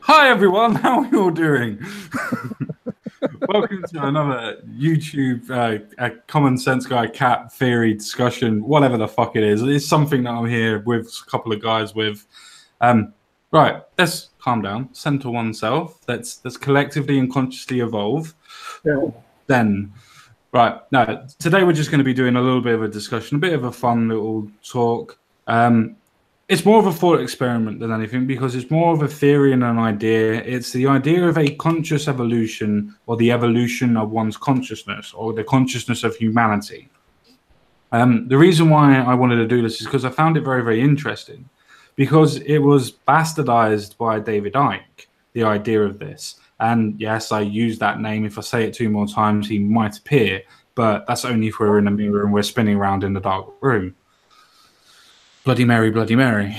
Hi everyone, how are you all doing? Welcome to another YouTube Common Sense Guy Cat Theory discussion, whatever the fuck it is. It's something that I'm here with a couple of guys with. Right, let's calm down, center oneself. Let's collectively and consciously evolve. Yeah. Then, right, now today we're just going to be doing a little bit of a discussion, a bit of a fun little talk. It's more of a thought experiment than anything because it's more of a theory and an idea. It's the idea of a conscious evolution or the evolution of one's consciousness or the consciousness of humanity. The reason why I wanted to do this is because I found it very, very interesting because it was bastardized by David Icke, the idea of this. And yes, I use that name. If I say it 2 more times, he might appear, but that's only if we're in a mirror and we're spinning around in the dark room. Bloody Mary, Bloody Mary.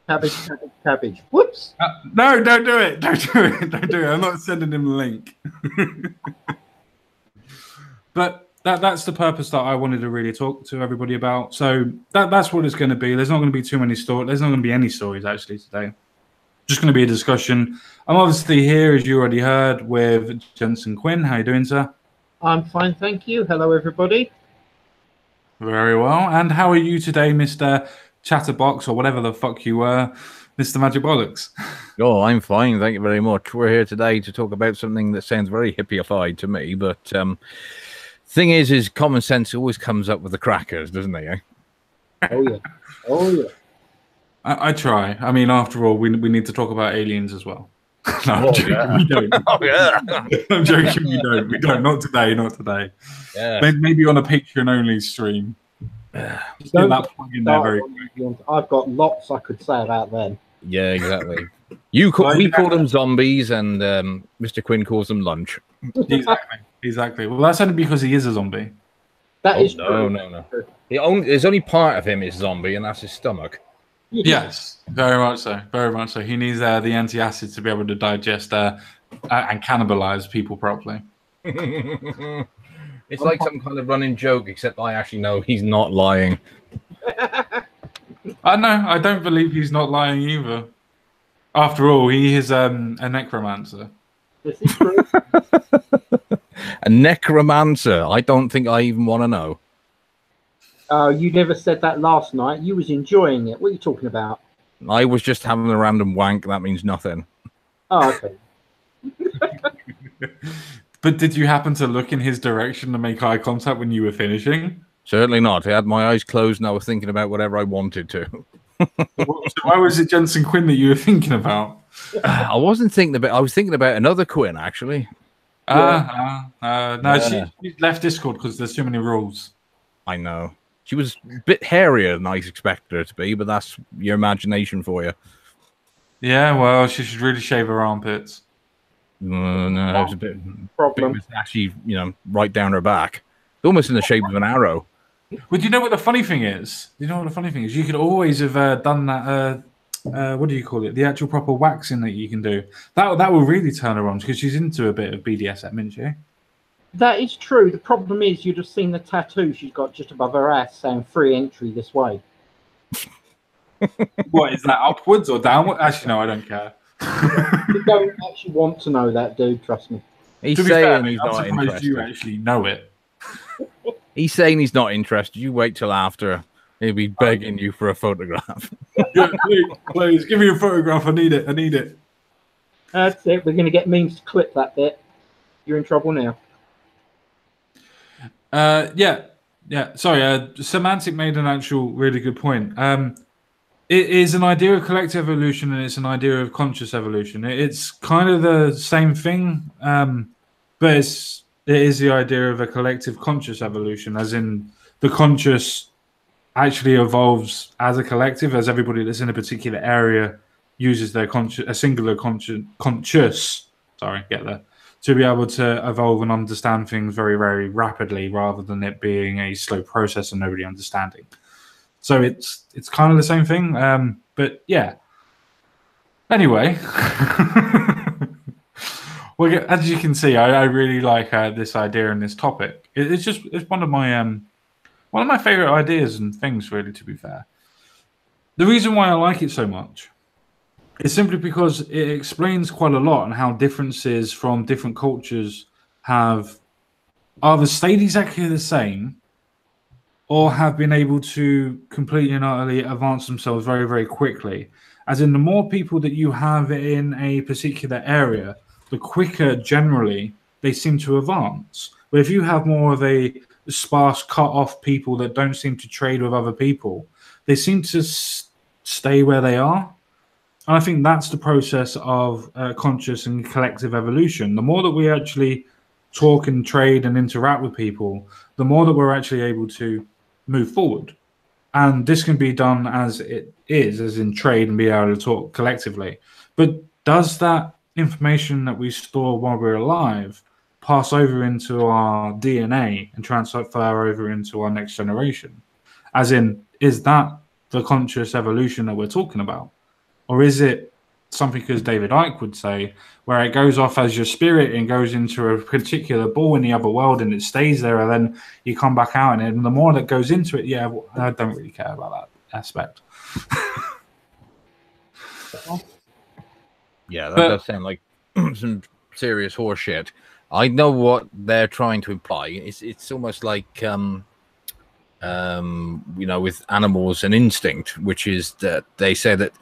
Cabbage, cabbage, cabbage. Whoops. No, don't do it. Don't do it. Don't do it. I'm not sending him the link. But that's the purpose that I wanted to really talk to everybody about. So that's what it's going to be. There's not going to be too many stories. There's not going to be any stories actually today. Just going to be a discussion. I'm obviously here, as you already heard, with Jensen Quinn. How you doing, sir? I'm fine, thank you. Hello, everybody. Very well. And how are you today, Mr. Chatterbox, or whatever the fuck you were, Mr. Magic Bollocks? Oh, I'm fine. Thank you very much. We're here today to talk about something that sounds very hippie-ified to me, but thing is common sense always comes up with the crackers, doesn't it? Eh? Oh, yeah. Oh, yeah. I try. I mean, after all, we need to talk about aliens as well. No, I'm joking. Yeah. We don't. Oh, yeah. I'm joking. We don't. We don't. Not today. Not today. Yeah. Maybe on a Patreon-only stream. Just get that plug in there very quick. I've got lots I could say about them. Yeah, exactly. We call them zombies, and Mr. Quinn calls them lunch. Exactly. Well, that's only because he is a zombie. That is true. No. There's only part of him is zombie, and that's his stomach. Yes, very much so. Very much so. He needs the antacid to be able to digest and cannibalize people properly. It's like some kind of running joke, except I actually know he's not lying. I know. I don't believe he's not lying either. After all, he is a necromancer. This is true. A necromancer. I don't think I even want to know. You never said that last night. You was enjoying it. What are you talking about? I was just having a random wank. That means nothing. Oh, okay. But did you happen to look in his direction to make eye contact when you were finishing? Certainly not. I had my eyes closed and I was thinking about whatever I wanted to. So why was it Jensen Quinn that you were thinking about? I wasn't thinking about. I was thinking about another Quinn actually. No, she left Discord because there's too many rules. I know. She was a bit hairier than I expected her to be, but that's your imagination for you. Yeah, well, she should really shave her armpits. No, it was a bit Problem. It was actually, right down her back, almost in the shape of an arrow. Well, do you know what the funny thing is? You know what the funny thing is? You could always have done that. What do you call it? The actual proper waxing that you can do. That will really turn her on because she's into a bit of BDSM, isn't she? That is true. The problem is you'd have seen the tattoo she's got just above her ass saying free entry this way. What is that? Upwards or downward? Actually, no, I don't care. You don't actually want to know that, dude. Trust me. He's To be saying fair, he's I'm not surprised interested. you actually know it. He's saying he's not interested. You wait till after. He'll be begging you for a photograph. Yeah, please, give me a photograph. I need it. That's it. We're going to get memes to clip that bit. You're in trouble now. Yeah. Sorry, Semantic made an actual really good point. It is an idea of collective evolution and it's an idea of conscious evolution. It's kind of the same thing, but it is the idea of a collective conscious evolution, as in the conscious actually evolves as a collective, as everybody that's in a particular area uses their singular conscious. Sorry, get there. To be able to evolve and understand things very, very rapidly, rather than it being a slow process and nobody understanding. So it's kind of the same thing, but yeah. Anyway, well, as you can see, I really like this idea and this topic. It's one of my favorite ideas and things, really. To be fair, the reason why I like it so much It's simply because it explains quite a lot on how differences from different cultures have either stayed exactly the same or have been able to completely and utterly advance themselves very, very quickly. As in, the more people that you have in a particular area, the quicker generally they seem to advance. But if you have more of a sparse, cut off people that don't seem to trade with other people, they seem to stay where they are. And I think that's the process of conscious and collective evolution. The more that we actually talk and trade and interact with people, the more that we're actually able to move forward. And this can be done as it is, as in trade and be able to talk collectively. But does that information that we store while we're alive pass over into our DNA and transfer over into our next generation? As in, is that the conscious evolution that we're talking about? Or is it something, as David Icke would say, where it goes off as your spirit and goes into a particular ball in the other world and it stays there, and then you come back out, and the more that goes into it, yeah, I don't really care about that aspect. Yeah, that does sound like some serious horseshit. I know what they're trying to imply. It's almost like you know, with animals and instinct, which is that they say that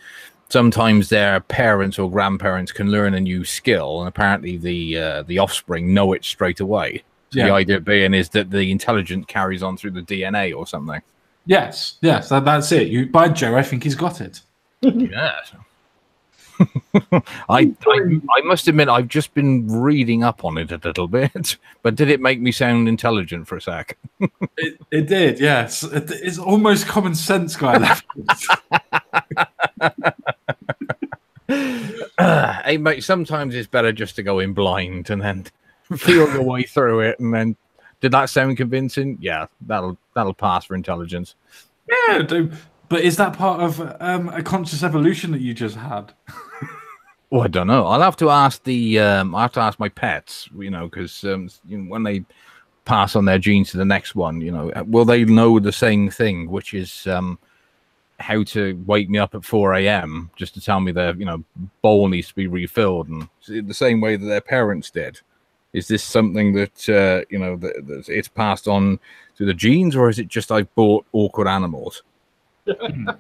sometimes their parents or grandparents can learn a new skill, and apparently the offspring know it straight away. So the idea being is that the intelligence carries on through the DNA or something. Yes, that's it. By Joe, I think he's got it. Yes. I must admit, I've just been reading up on it a little bit, but did it make me sound intelligent for a sec? It did, yes. It's almost common sense, guy. Hey, mate, sometimes it's better just to go in blind and then feel your way through it. And then, did that sound convincing? Yeah, that'll pass for intelligence. Yeah, but is that part of a conscious evolution that you just had? Oh, I don't know. I'll have to ask my pets, you know, because you know, when they pass on their genes to the next one, you know, will they know the same thing, which is how to wake me up at 4 a.m. just to tell me their, you know, bowl needs to be refilled, and the same way that their parents did. Is this something that you know, that it's passed on to the genes, or is it just I've bought awkward animals? Actually,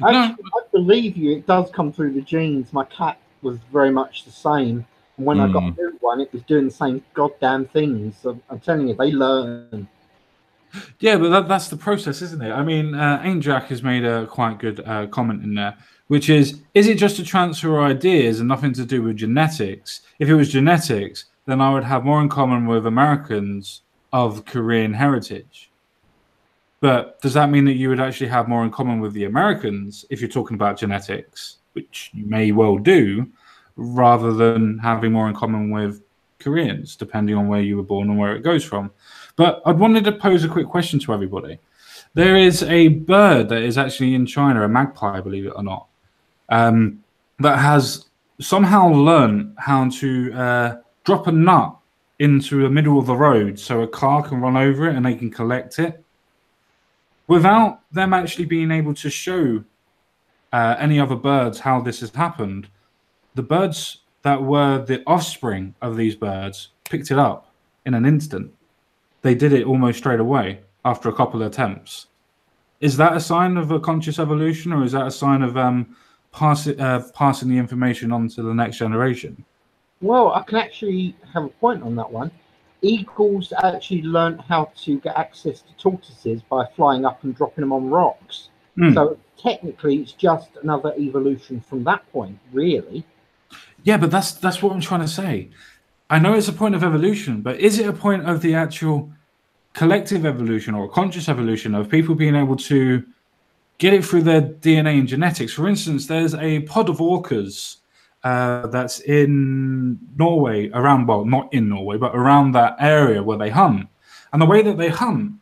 I believe you. It does come through the genes. My cat was very much the same. And when I got a new one, it was doing the same goddamn things. So I'm telling you, they learn. Yeah, but that's the process, isn't it? I mean, Ain't Jack has made a quite good comment in there, which is it just to transfer ideas and nothing to do with genetics? If it was genetics, then I would have more in common with Americans of Korean heritage. But does that mean that you would actually have more in common with the Americans if you're talking about genetics, which you may well do, rather than having more in common with Koreans, depending on where you were born and where it goes from? But I'd wanted to pose a quick question to everybody. There is a bird that is actually in China, a magpie, believe it or not, that has somehow learned how to drop a nut into the middle of the road so a car can run over it and they can collect it, without them actually being able to show any other birds how this has happened. The birds that were the offspring of these birds picked it up in an instant. They did it almost straight away after a couple of attempts. Is that a sign of a conscious evolution, or is that a sign of passing the information on to the next generation? Well, I can actually have a point on that one. Eagles actually learned how to get access to tortoises by flying up and dropping them on rocks. So technically, it's just another evolution from that point, really. Yeah, but that's what I'm trying to say. I know it's a point of evolution, but is it a point of the actual collective evolution or conscious evolution of people being able to get it through their DNA and genetics? For instance, there's a pod of orcas that's in Norway, not in Norway, but around that area where they hunt. And the way that they hunt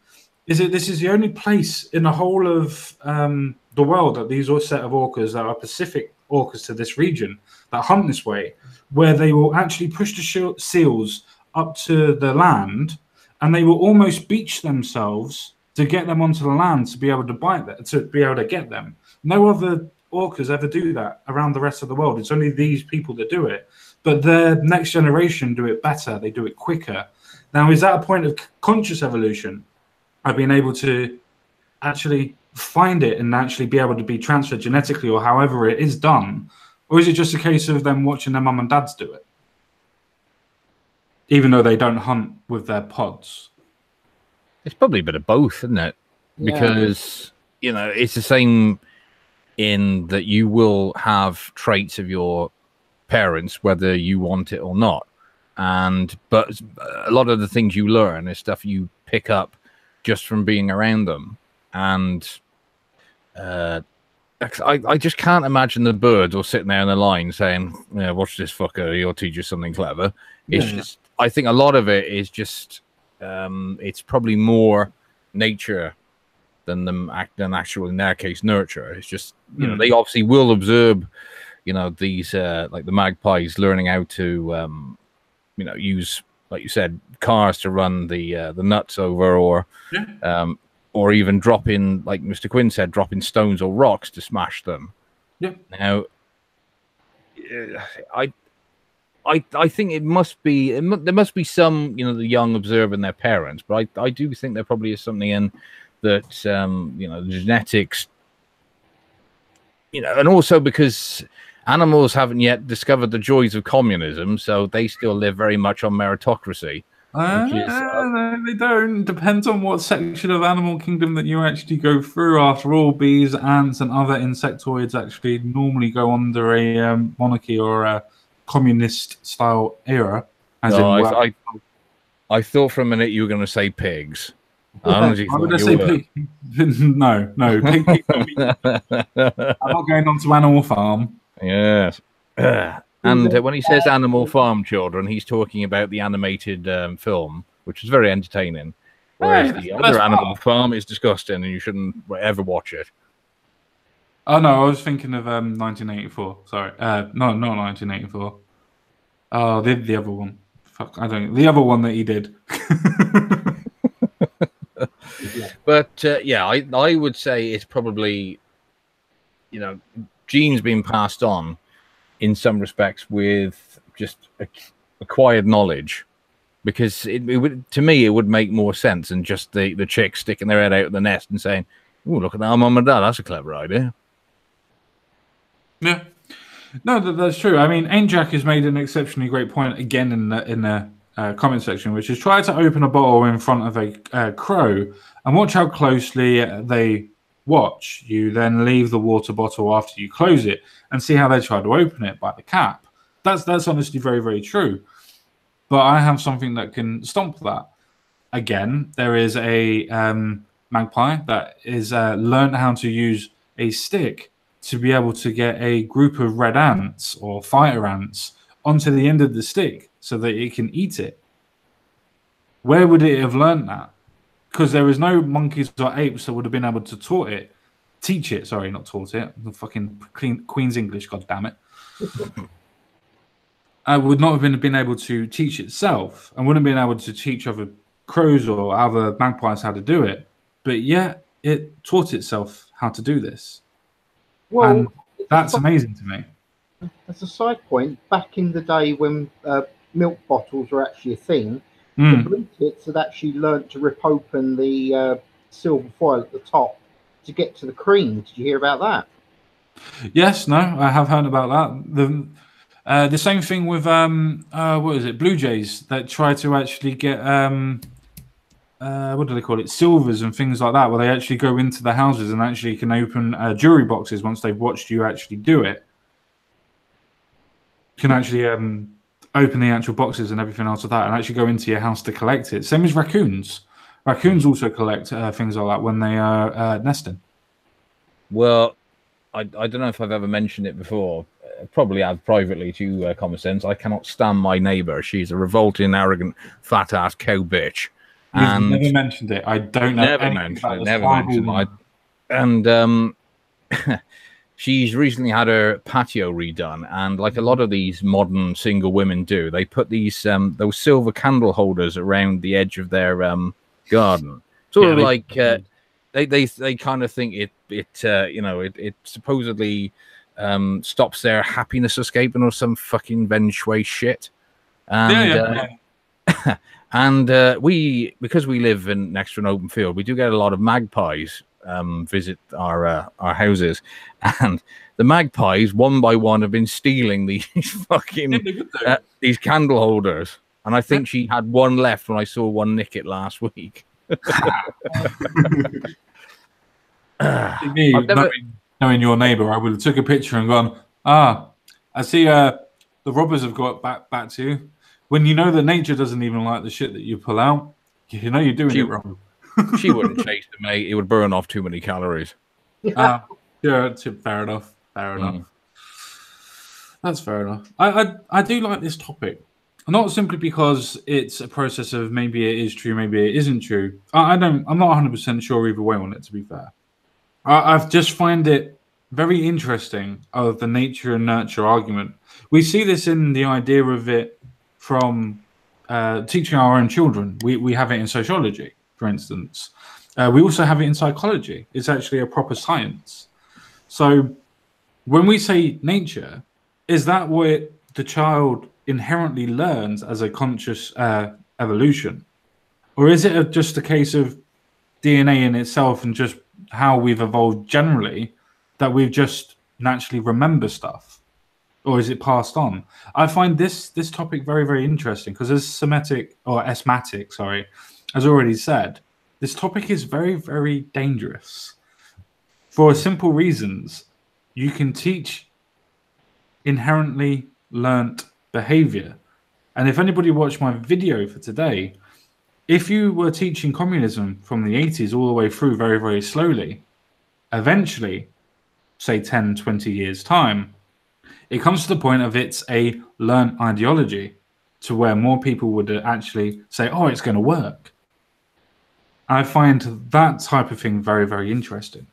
is that this is the only place in the whole of the world that these set of orcas that are Pacific orcas to this region that hunt this way, where they will actually push the seals up to the land, and they will almost beach themselves to get them onto the land to be able to bite them, to be able to get them. No other orcas ever do that around the rest of the world. It's only these people that do it. But the next generation do it better. They do it quicker. Now, is that a point of conscious evolution? I've been able to actually find it and actually be able to be transferred genetically or however it is done? Or is it just a case of them watching their mum and dads do it? Even though they don't hunt with their pods. It's probably a bit of both, isn't it? Yeah. Because, you know, it's the same in that you will have traits of your parents, whether you want it or not. But a lot of the things you learn is stuff you pick up just from being around them. And I just can't imagine the birds all sitting there in the line saying, yeah, watch this fucker, he'll teach you something clever. It's just, I think a lot of it is just, it's probably more nature than actual, in their case, nurture. It's just, you know, they obviously will observe, you know, these, like the magpies learning how to, you know, use, like you said, cars to run the nuts over, or even dropping, like Mr. Quinn said, dropping stones or rocks to smash them. Yeah. Now, I think it must be, there must be some, you know, the young observing their parents, but I do think there probably is something in that, you know, the genetics, you know, and also because animals haven't yet discovered the joys of communism, so they still live very much on meritocracy. No, they don't. Depends on what section of animal kingdom that you actually go through. After all, bees, ants, and other insectoids actually normally go under a monarchy or a communist style era. I thought for a minute you were going to say pigs. Why would I say pig? No. Pig. I'm not going on to Animal Farm. Yes. And when he says Animal Farm children, he's talking about the animated film, which is very entertaining. Whereas the other Animal Farm is disgusting and you shouldn't ever watch it. Oh, no, I was thinking of 1984. Sorry. No, not 1984. Oh, the other one. Fuck, I don't. The other one that he did. But yeah, I would say it's probably, you know, genes being passed on in some respects with just acquired knowledge, because it would, to me, it would make more sense than just the chick sticking their head out of the nest and saying, "Oh, look at that, mum and dad. That's a clever idea." Yeah, no, that's true. I mean, Ainjack has made an exceptionally great point again in the comment section, which is try to open a bottle in front of a crow and watch how closely they watch. You then leave the water bottle after you close it and see how they try to open it by the cap. That's honestly very, very true. But I have something that can stomp that. Again, there is a magpie that is learned how to use a stick to be able to get a group of red ants or fighter ants onto the end of the stick so that it can eat it. Where would it have learned that? Because there is no monkeys or apes that would have been able to teach it. Sorry, not taught it. The fucking Queen's English, god damn it. I would not have been able to teach itself, and wouldn't have been able to teach other crows or other magpies how to do it. But yet, it taught itself how to do this. Well, and that's amazing to me. As a side point, back in the day when milk bottles were actually a thing, the blue tits had actually learnt to rip open the silver foil at the top to get to the cream. Did you hear about that? Yes, no, I have heard about that. The same thing with what is it, blue jays that try to actually get what do they call it, silvers and things like that, where they actually go into the houses and actually can open jewelry boxes once they've watched you actually do it. You can actually open the actual boxes and everything else of that and actually go into your house to collect it. Same as raccoons. Raccoons also collect things like that when they are nesting. Well, I don't know if I've ever mentioned it before. Probably have privately to Common Sense. I cannot stand my neighbour. She's a revolting, arrogant, fat-ass cow bitch. You've never mentioned it. I don't know. Never mentioned it. And she's recently had her patio redone, and like a lot of these modern single women do, they put these those silver candle holders around the edge of their garden. Sort of like they kind of think it supposedly stops their happiness escaping or some fucking Ven Shui shit. And because we live next to an open field, we do get a lot of magpies visit our houses, and the magpies one by one have been stealing these fucking these candle holders. And I think she had one left when I saw one nick it last week. Knowing your neighbour, I would have took a picture and gone, I see the robbers have got back to you. When you know that nature doesn't even like the shit that you pull out, you know you're doing it wrong. She wouldn't chase them, mate. It would burn off too many calories. Yeah, fair enough. That's fair enough. I do like this topic. Not simply because it's a process of maybe it is true, maybe it isn't true. I'm not 100% sure either way on it, to be fair. I've just find it very interesting of the nature and nurture argument. We see this in the idea of it from teaching our own children. We have it in sociology, for instance. We also have it in psychology. It's actually a proper science. So when we say nature, is that what the child inherently learns as a conscious evolution? Or is it just a case of DNA in itself and just how we've evolved generally, that we've just naturally remember stuff? Or is it passed on? I find this topic very, very interesting because as Semitic, or Esmatic, sorry, as already said, this topic is very, very dangerous. For simple reasons, you can teach inherently learnt behavior. And if anybody watched my video for today, if you were teaching communism from the 80s all the way through very, very slowly, eventually, say 10, 20 years' time, it comes to the point of it's a learnt ideology to where more people would actually say, oh, it's going to work. I find that type of thing very, very interesting.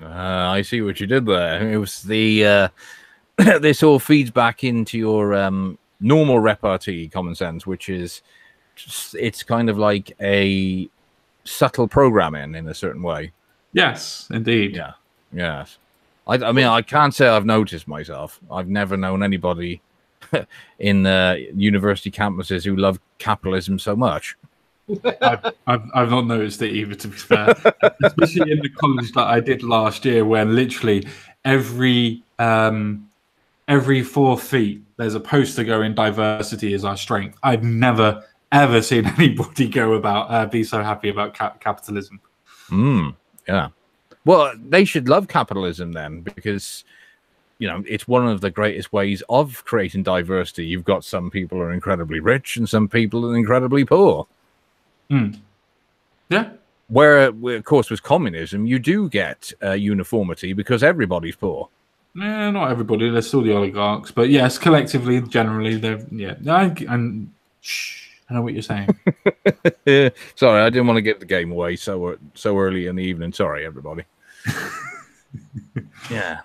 I see what you did there. It was the this all feeds back into your normal repartee common sense, which is it's kind of like a subtle programming in a certain way. Yes, indeed. Yeah. Yes. I mean, I can't say I've noticed myself. I've never known anybody in university campuses who love capitalism so much. I've not noticed it either, to be fair. Especially in the college that I did last year, where literally every 4 feet there's a poster going, diversity is our strength. I've never ever seen anybody go about be so happy about capitalism. Yeah. Well, they should love capitalism then, because it's one of the greatest ways of creating diversity. You've got some people are incredibly rich and some people are incredibly poor. Yeah. Where, of course, with communism, you do get uniformity because everybody's poor. Yeah, not everybody. There's still the oligarchs, but yes, collectively, generally, they're I know what you're saying. Sorry, I didn't want to give the game away so early in the evening. Sorry, everybody. Yeah.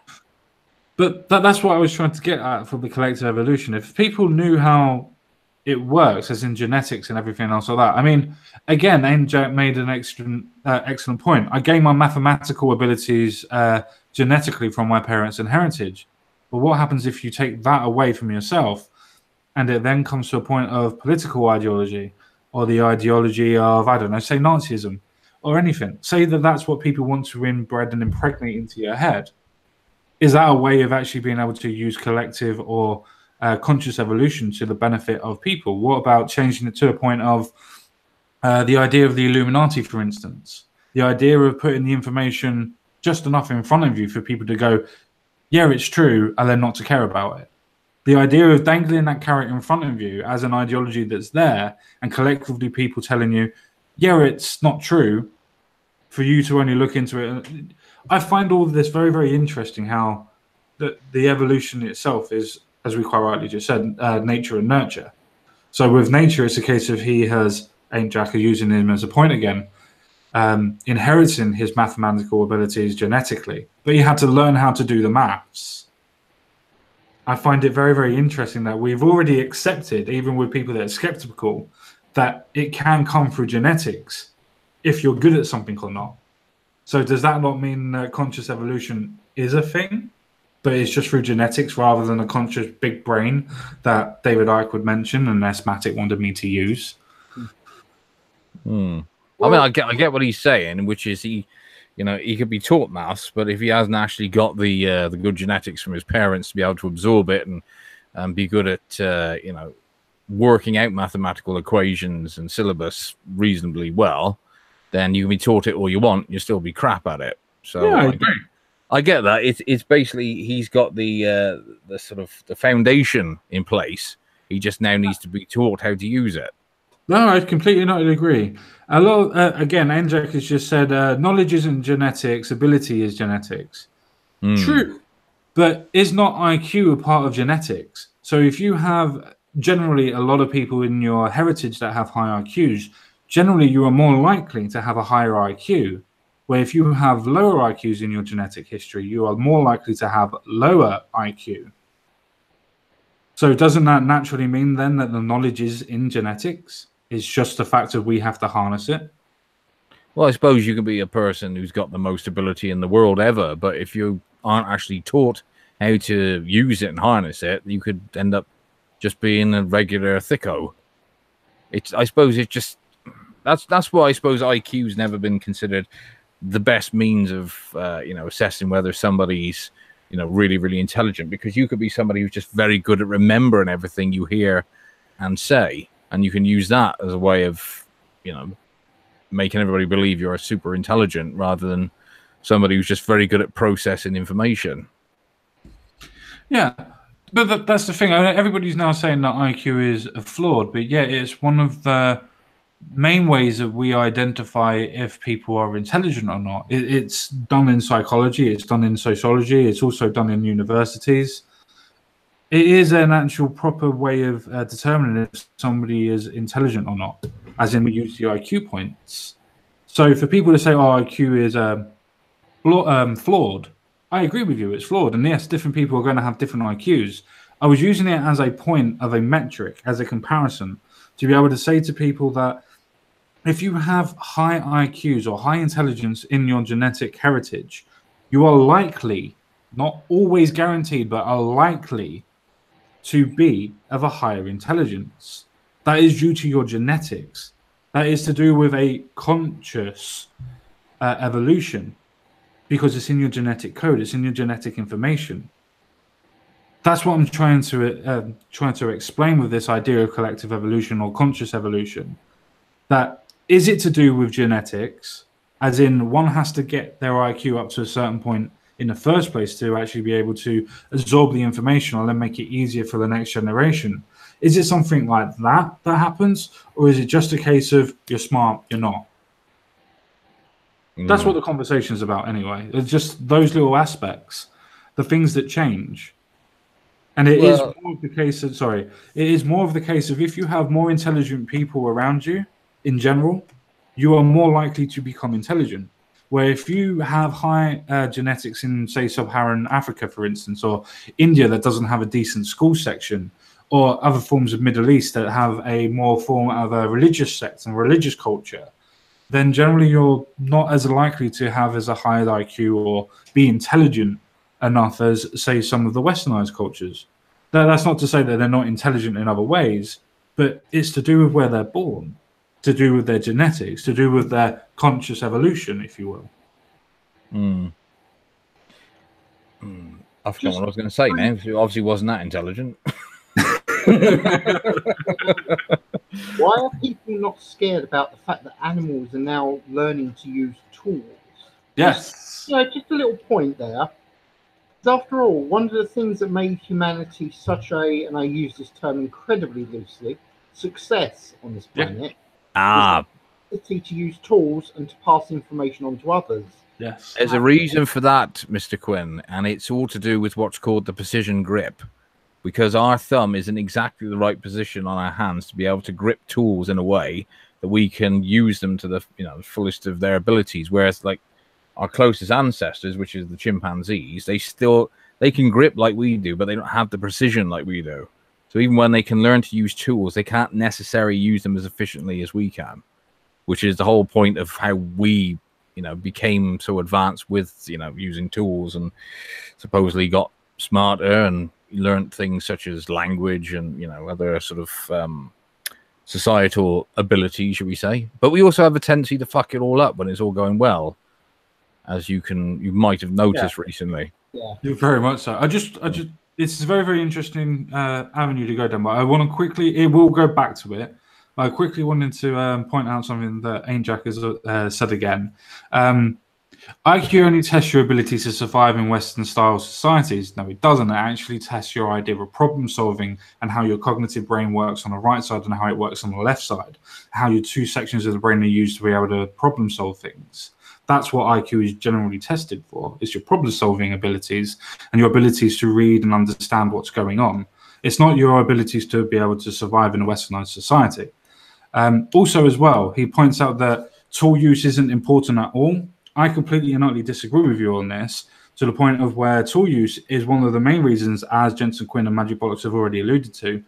But that's what I was trying to get at for the collective evolution. If people knew how it works, as in genetics and everything else like that. I mean, again, Jack made an excellent point. I gained my mathematical abilities genetically from my parents and heritage. But what happens if you take that away from yourself and it then comes to a point of political ideology or the ideology of, I don't know, say Nazism or anything? Say that that's what people want to inbred and impregnate into your head. Is that a way of actually being able to use collective or conscious evolution to the benefit of people? What about changing it to a point of the idea of the Illuminati, for instance? The idea of putting the information just enough in front of you for people to go, yeah, it's true, and then not to care about it. The idea of dangling that carrot in front of you as an ideology that's there, and collectively people telling you, yeah, it's not true, for you to only look into it. I find all of this very, very interesting, how the evolution itself is, as we quite rightly just said, nature and nurture. So with nature, it's a case of he has, Ain't Jack using him as a point again, inheriting his mathematical abilities genetically, but he had to learn how to do the maths. I find it very, very interesting that we've already accepted, even with people that are skeptical, that it can come through genetics. if you're good at something or not. So does that not mean that conscious evolution is a thing, but it's just through genetics rather than a conscious big brain that David Icke would mention and Matic wanted me to use? I mean, I get what he's saying, which is he could be taught maths, but if he hasn't actually got the good genetics from his parents to be able to absorb it and be good at working out mathematical equations and syllabus reasonably well, then you can be taught it all you want, you'll still be crap at it. So yeah, I get that. It's basically he's got the sort of the foundation in place. He just now needs to be taught how to use it. No, I completely not agree. A lot again, Anjak has just said knowledge isn't genetics, ability is genetics. True, but is not IQ a part of genetics? So if you have generally a lot of people in your heritage that have high IQs, generally you are more likely to have a higher IQ. Where if you have lower IQs in your genetic history, you are more likely to have lower IQ. So doesn't that naturally mean then that the knowledge is in genetics? It's just the fact that we have to harness it? Well, I suppose you can be a person who's got the most ability in the world ever, but if you aren't actually taught how to use it and harness it, you could end up just being a regular thicko. I suppose it's just that's why I suppose IQ's never been considered the best means of assessing whether somebody's really, really intelligent, because you could be somebody who's just very good at remembering everything you hear and say, and you can use that as a way of making everybody believe you're super intelligent rather than somebody who's just very good at processing information. Yeah, but that's the thing. Everybody's now saying that IQ is flawed, but yeah, it's one of the main ways that we identify if people are intelligent or not. It's done in psychology, it's done in sociology, it's also done in universities. It is an actual proper way of determining if somebody is intelligent or not, as in we use the IQ points. So for people to say, oh, IQ is flawed, I agree with you, it's flawed. And yes, different people are going to have different IQs. I was using it as a point of a metric, as a comparison, to be able to say to people that if you have high IQs or high intelligence in your genetic heritage, you are likely, not always guaranteed, but are likely to be of a higher intelligence. That is due to your genetics. That is to do with a conscious evolution, because it's in your genetic code, it's in your genetic information. That's what I'm trying to explain with this idea of collective evolution or conscious evolution. That is it to do with genetics, as in one has to get their IQ up to a certain point in the first place to actually be able to absorb the information or then make it easier for the next generation? Is it something like that happens, or is it just a case of you're smart, you're not? That's what the conversation is about anyway. It's just those little aspects, the things that change. And it is more of the case of, it is more of the case of if you have more intelligent people around you in general, you are more likely to become intelligent. Where if you have high genetics in, say, sub-Saharan Africa, for instance, or India that doesn't have a decent school section, or other forms of Middle East that have a more form of a religious sect and religious culture, then generally you're not as likely to have as a high IQ or be intelligent enough as, say, some of the westernized cultures. That's not to say that they're not intelligent in other ways, but it's to do with where they're born, to do with their genetics, to do with their conscious evolution, if you will. I forgot what I was going to say now. It obviously wasn't that intelligent. Why are people not scared about the fact that animals are now learning to use tools? Yes. Just a little point there. Because after all, one of the things that made humanity such a, and I use this term incredibly loosely, success on this planet, the ability to use tools and to pass information on to others. Yes. There's a reason for that, Mr. Quinn, and it's all to do with what's called the precision grip. Because our thumb is in exactly the right position on our hands to be able to grip tools in a way that we can use them to the fullest of their abilities. Whereas, like our closest ancestors, which is the chimpanzees, they can grip like we do, but they don't have the precision like we do. So even when they can learn to use tools, they can't necessarily use them as efficiently as we can. which is the whole point of how we, you know, became so advanced with, you know, using tools and supposedly got smarter and learned things such as language and, you know, other sort of societal ability, should we say. But we also have a tendency to fuck it all up when it's all going well, as you might have noticed recently. Yeah, very much so. I just it's a very, very interesting avenue to go down, but I want to quickly, it will go back to it. I quickly wanted to point out something that Ainjack has said again. IQ only tests your ability to survive in Western-style societies. No, it doesn't. It actually tests your idea of problem-solving and how your cognitive brain works on the right side and how it works on the left side, how your two sections of the brain are used to be able to problem-solve things. That's what IQ is generally tested for, is your problem-solving abilities and your abilities to read and understand what's going on. It's not your abilities to be able to survive in a Westernized society. Also, as well, he points out that tool use isn't important at all. I completely and utterly disagree with you on this, to the point of where tool use is one of the main reasons, as Jensen Quinn and Magic Bollocks have already alluded to,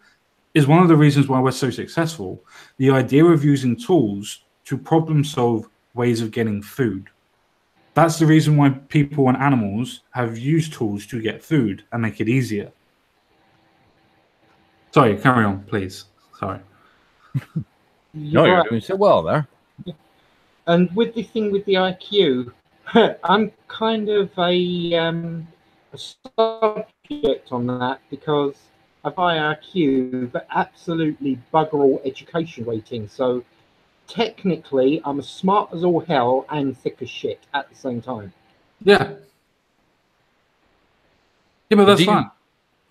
is one of the reasons why we're so successful. The idea of using tools to problem solve ways of getting food. That's the reason why people and animals have used tools to get food and make it easier. Sorry, carry on, please. Sorry. No, you're doing so well there. And with the thing with the IQ, I'm kind of a subject on that because I've high IQ, but absolutely bugger all education rating. So technically, I'm as smart as all hell and thick as shit at the same time. Yeah. Yeah, but that's fine.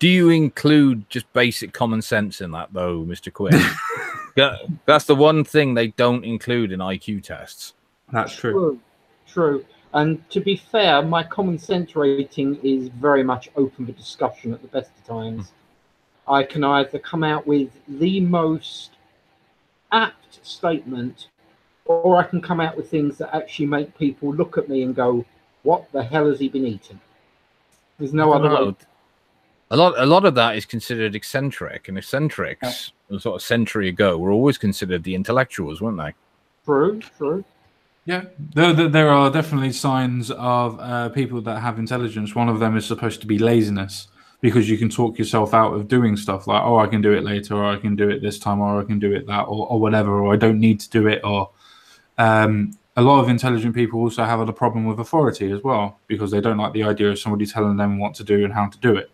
Do you include just basic common sense in that, though, Mr. Quinn? That's the one thing they don't include in IQ tests. That's true. True. And to be fair, my common sense rating is very much open for discussion at the best of times. I can either come out with the most apt statement, or I can come out with things that actually make people look at me and go, "What the hell has he been eating?" There's no other way. A lot of that is considered eccentric, and eccentrics, sort of century ago, were always considered the intellectuals, weren't they? True. Yeah, there are definitely signs of people that have intelligence. One of them is supposed to be laziness, because you can talk yourself out of doing stuff like, oh, I can do it later, or I can do it this time, or I can do it that, or whatever, or I don't need to do it. Or a lot of intelligent people also have a problem with authority as well, because they don't like the idea of somebody telling them what to do and how to do it,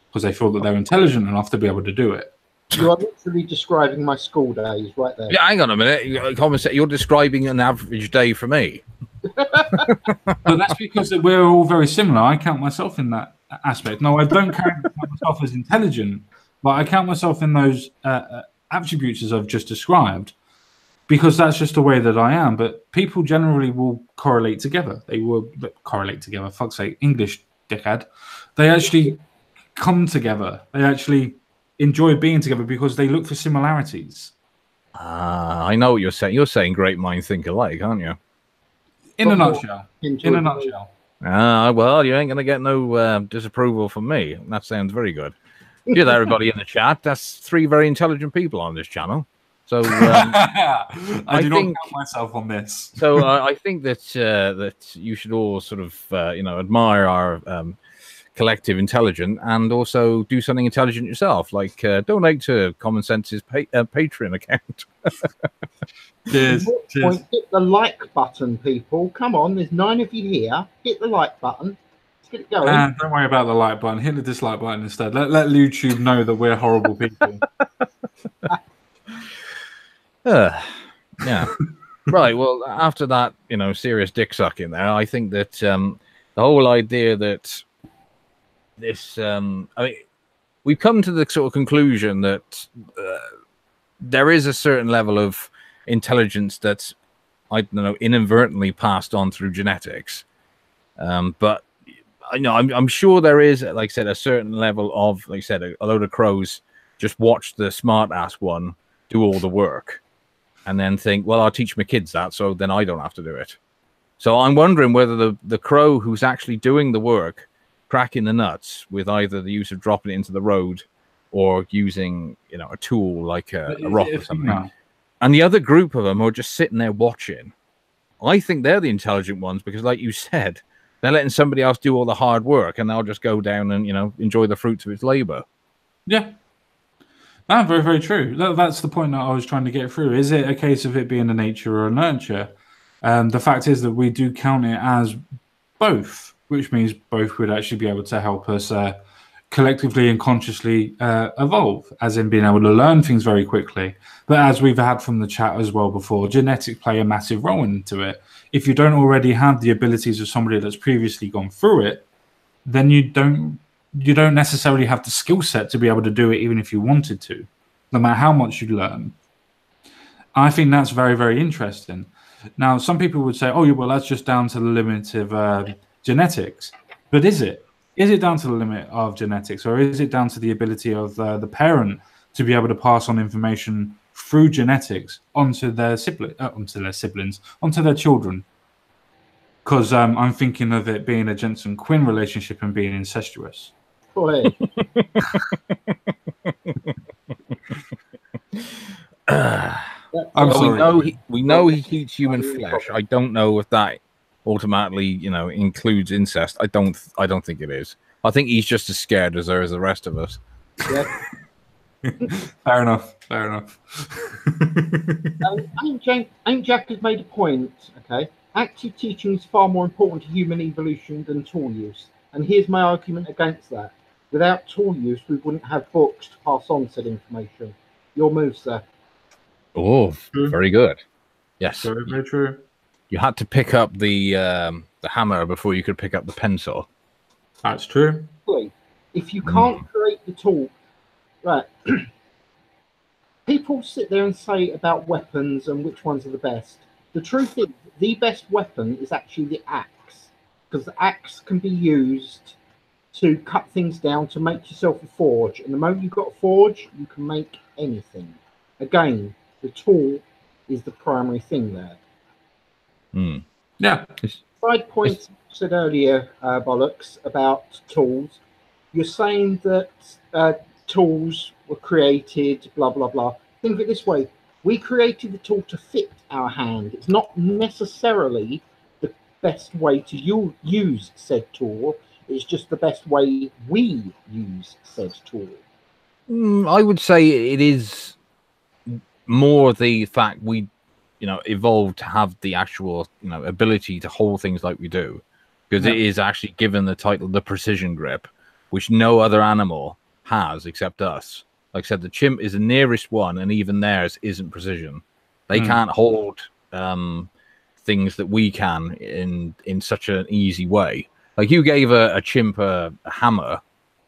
because they feel that they're intelligent enough to be able to do it. You are literally describing my school days right there. Yeah, hang on a minute. You're describing an average day for me. But that's because we're all very similar. I count myself in that aspect. No, I don't count myself as intelligent, but I count myself in those attributes as I've just described, because that's just the way that I am. But people generally will correlate together. They will correlate together. Fuck's sake, English, dickhead. They actually come together. They actually enjoy being together because they look for similarities. I know what you're saying. You're saying great minds think alike, aren't you? In a nutshell. In a nutshell. Well, you ain't going to get no disapproval from me. That sounds very good. Here's everybody in the chat. That's 3 very intelligent people on this channel. So I do not count myself on this. So I think that that you should all sort of admire our collective intelligence, and also do something intelligent yourself, like donate to Common Sense's Patreon account. Cheers. Hit the like button, people. Come on, there's 9 of you here. Hit the like button. Let's get it going. Don't worry about the like button. Hit the dislike button instead. Let YouTube know that we're horrible people. Yeah. Right. Well, after that, serious dick sucking there, I think that the whole idea that this, we've come to the sort of conclusion that there is a certain level of intelligence that's, I don't know, inadvertently passed on through genetics. But I'm sure there is, like I said, a certain level of, like I said, a load of crows just watch the smart ass one do all the work and then think, well, I'll teach my kids that, so then I don't have to do it. So I'm wondering whether the crow who's actually doing the work, cracking the nuts with either the use of dropping it into the road or using, a tool like a rock or something. And the other group of them are just sitting there watching. I think they're the intelligent ones because, like you said, they're letting somebody else do all the hard work, and they'll just go down and enjoy the fruits of its labor. Yeah. Very, very true. That's the point that I was trying to get through. Is it a case of it being a nature or a nurture? The fact is that we do count it as both, which means both would actually be able to help us collectively and consciously evolve, as in being able to learn things very quickly. But as we've had from the chat as well before, genetics play a massive role into it. If you don't already have the abilities of somebody that's previously gone through it, then you don't necessarily have the skill set to be able to do it, even if you wanted to, no matter how much you learn. I think that's very, very interesting. Now, some people would say, oh, yeah, well, that's just down to the limit of genetics. But is it? Is it down to the limit of genetics, or is it down to the ability of the parent to be able to pass on information through genetics onto their siblings, onto their children? Because I'm thinking of it being a Jensen-Quinn relationship and being incestuous. Boy. I'm sorry. We know he eats human flesh. I don't know if that automatically, includes incest. I don't think it is. I think he's just as scared as the rest of us. Yeah. Fair enough. Ain't Jack has made a point, okay? Active teaching is far more important to human evolution than tool use. And here's my argument against that. Without tool use, we wouldn't have books to pass on said information. Your move, sir. Oh, very good. Yes. Very, very true. You had to pick up the hammer before you could pick up the pencil. That's true. If you can't create the tool, right? People sit there and say about weapons and which ones are the best. The truth is, the best weapon is actually the axe, because the axe can be used to cut things down to make yourself a forge. And the moment you've got a forge, you can make anything. Again, the tool is the primary thing there. Yeah. Side point said earlier, Bollocks, about tools. You're saying that tools were created, blah, blah, blah. Think of it this way. We created the tool to fit our hand. It's not necessarily the best way to use said tool. It's just the best way we use said tool. I would say it is more the fact we, evolved to have the actual, ability to hold things like we do, because it is actually given the title, the precision grip, which no other animal has except us. Like I said, the chimp is the nearest one, and even theirs isn't precision. They can't hold things that we can in such an easy way. Like you gave a chimp a hammer,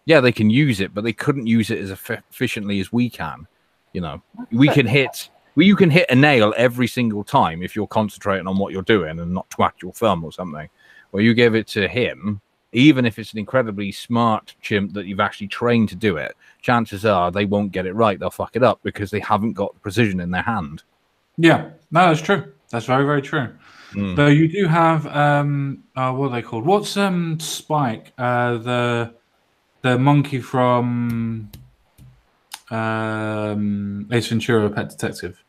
yeah, they can use it, but they couldn't use it as efficiently as we can. We can hit. You can hit a nail every single time if you're concentrating on what you're doing and not twat your thumb or something. Well, you give it to him, even if it's an incredibly smart chimp that you've actually trained to do it, chances are they won't get it right. They'll fuck it up because they haven't got the precision in their hand. Yeah, no, that's true. That's very, very true. Though you do have what are they called? What's Spike? The monkey from Ace Ventura: Pet Detective.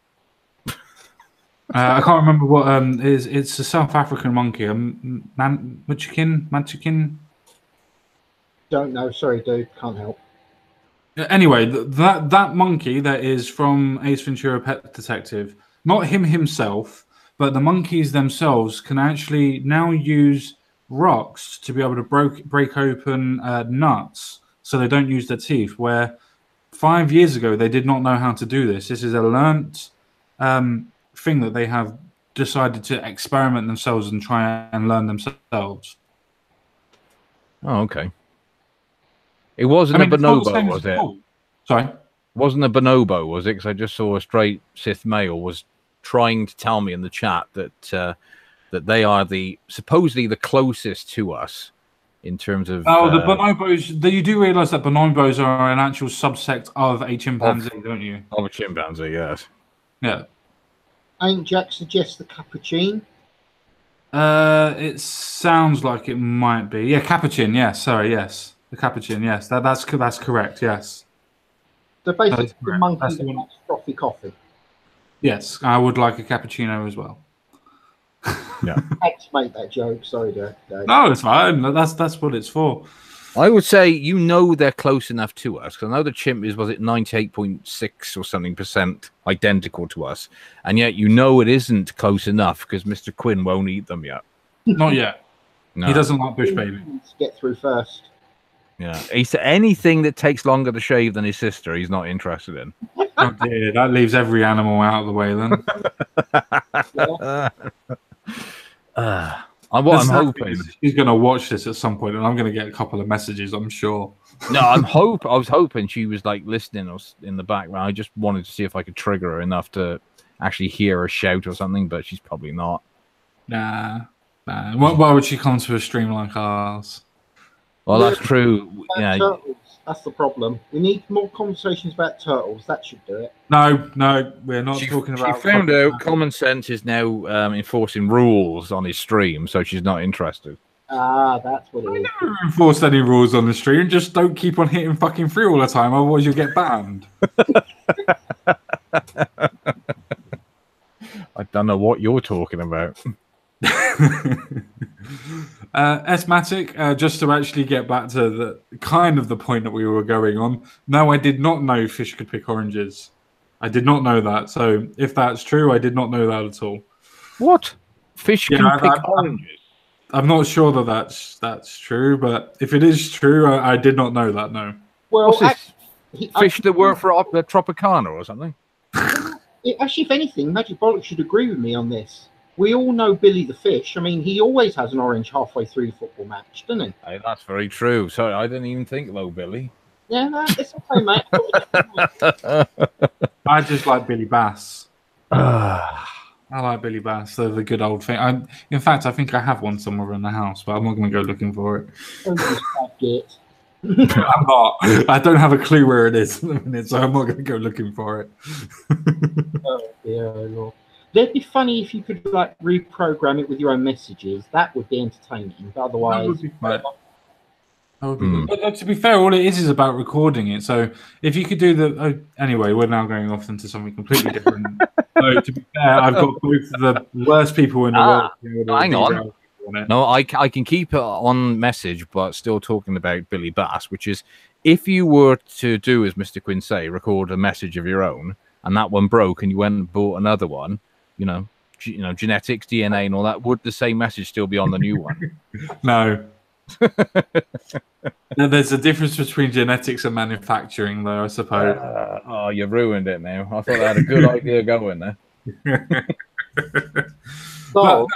I can't remember what it's a South African monkey. Manchikin. Don't know. Sorry, dude. Can't help. Anyway, that monkey that is from Ace Ventura: Pet Detective, not him himself, but the monkeys themselves can actually now use rocks to be able to break open nuts, so they don't use their teeth. Where 5 years ago they did not know how to do this. This is a learnt thing that they have decided to experiment themselves and try and learn themselves. Oh, okay. It wasn't a bonobo, was it? Sorry? It wasn't a bonobo, was it? Because I just saw a straight Sith male was trying to tell me in the chat that that they are supposedly the closest to us in terms of... Oh, the bonobos... You do realise that bonobos are an actual subsect of a chimpanzee, don't you? Of a chimpanzee, yes. Yeah. Ain't Jack suggests the capuchin? It sounds like it might be. Yeah, capuchin, yes. Sorry, yes. The capuchin, yes. That's correct, yes. So basically the monkey that likes frothy coffee. Yes, I would like a cappuccino as well. Yeah. I had to make that joke. Sorry, Dad. No, it's fine. That's what it's for. I would say they're close enough to us, because I know the chimp was it 98.6 or something % identical to us, and yet it isn't close enough because Mr. Quinn won't eat them yet. Not yet. No. He doesn't like bush baby. Let's get through first. Yeah, he's anything that takes longer to shave than his sister, he's not interested in. Oh dear, that leaves every animal out of the way then. I'm hoping. She's going to watch this at some point, and I'm going to get a couple of messages, I'm sure. No, I was hoping she was like listening or in the background. I just wanted to see if I could trigger her enough to actually hear her shout or something, but she's probably not. Nah. Why would she come to a stream like ours? Well, that's true. Yeah. Turtles. That's the problem. We need more conversations about turtles. That should do it. No, we're not talking about. She found out Common Sense is now enforcing rules on his stream, so she's not interested. Ah, that's what it is. Never enforced any rules on the stream. Just don't keep on hitting fucking free all the time, otherwise you'll get banned. I don't know what you're talking about. Asthmatic, just to actually get back to the point that we were going on. No, I did not know fish could pick oranges. I did not know that. So if that's true, I did not know that at all. What? Fish can pick oranges? I'm not sure that's true, but if it is true, I did not know that. No. Well, fish that work for Tropicana or something. Actually, if anything, Magic Bollock should agree with me on this. We all know Billy the Fish. I mean, he always has an orange halfway through the football match, doesn't he? Hey, that's very true. Sorry, I didn't even think about Billy. Yeah, no, it's okay, mate. I just like Billy Bass. I like Billy Bass. They're the good old thing. In fact, I think I have one somewhere in the house, but I'm not going to go looking for it. I'm not. I don't have a clue where it is at the minute, so I'm not going to go looking for it. Oh, dear Lord. It'd be funny if you could like reprogram it with your own messages. That would be entertaining. But otherwise, that would be fun. But to be fair, all it is about recording it. So if you could do anyway, we're now going off into something completely different. So to be fair, I've got both of the worst people in the world. Hang on. No, I can keep it on message, but still talking about Billy Bass, which is if you were to do as Mr. Quinn say, record a message of your own, and that one broke, and you went and bought another one. Genetics, DNA, and all that. Would the same message still be on the new one? No. There's a difference between genetics and manufacturing, though, I suppose. You ruined it now. I thought I had a good idea going there. But no,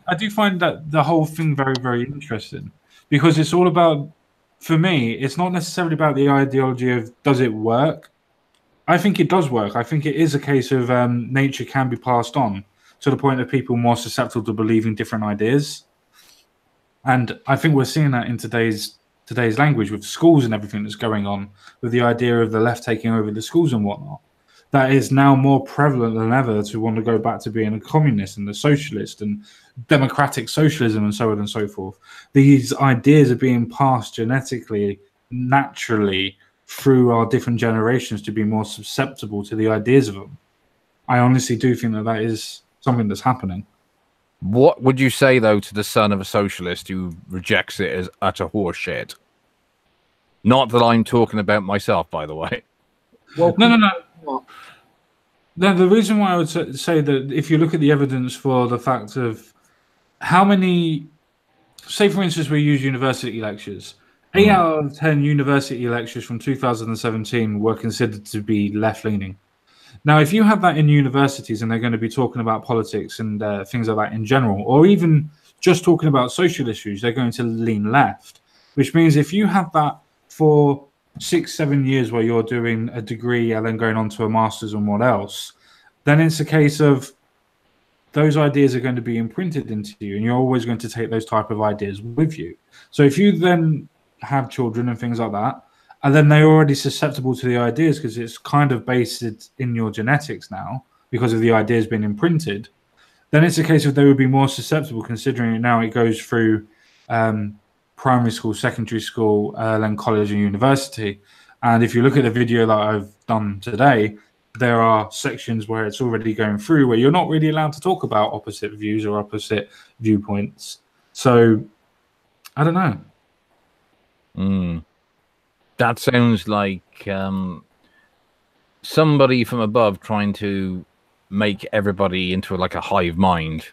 I do find that the whole thing very, very interesting because it's all about, for me, it's not necessarily about the ideology of does it work. I think it does work. I think it is a case of nature can be passed on to the point of people more susceptible to believing different ideas. And I think we're seeing that in today's language with schools and everything that's going on, with the idea of the left taking over the schools and whatnot. That is now more prevalent than ever to want to go back to being a communist and a socialist and democratic socialism and so on and so forth. These ideas are being passed genetically, naturally, through our different generations to be more susceptible to the ideas of them. I honestly do think that is something that's happening. What would you say, though, to the son of a socialist who rejects it as utter horseshit? Not that I'm talking about myself, by the way. Well, no. The reason why I would say that if you look at the evidence for the fact of how many, say for instance, we use university lectures. 8 out of 10 university lectures from 2017 were considered to be left-leaning. Now, if you have that in universities and they're going to be talking about politics and things like that in general, or even just talking about social issues, they're going to lean left, which means if you have that for 6-7 years where you're doing a degree and then going on to a master's and what else, then it's a case of those ideas are going to be imprinted into you and you're always going to take those type of ideas with you. So if you then have children and things like that, and then they're already susceptible to the ideas because it's kind of based in your genetics now because of the ideas being imprinted, then it's a case of they would be more susceptible considering now it goes through primary school, secondary school, then college and university. And if you look at the video that I've done today, there are sections where it's already going through where you're not really allowed to talk about opposite views or opposite viewpoints. So I don't know. That sounds like somebody from above trying to make everybody into like a hive mind.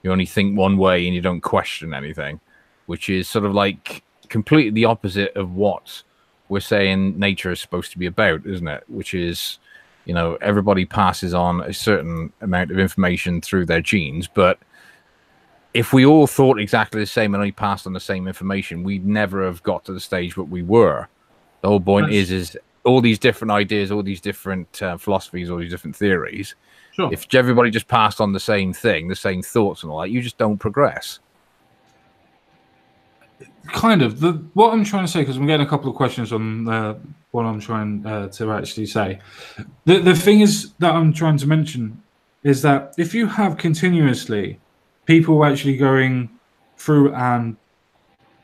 You only think one way and you don't question anything, which is sort of like completely the opposite of what we're saying nature is supposed to be about, isn't it? Which is, you know, everybody passes on a certain amount of information through their genes, but if we all thought exactly the same and only passed on the same information, we'd never have got to the stage that we were. The whole point is all these different ideas, all these different philosophies, all these different theories. Sure. If everybody just passed on the same thing, the same thoughts and all that, you just don't progress. Kind of. What I'm trying to say, because I'm getting a couple of questions on what I'm trying to actually say. The thing is that I'm trying to mention is that if you have continuously people actually going through and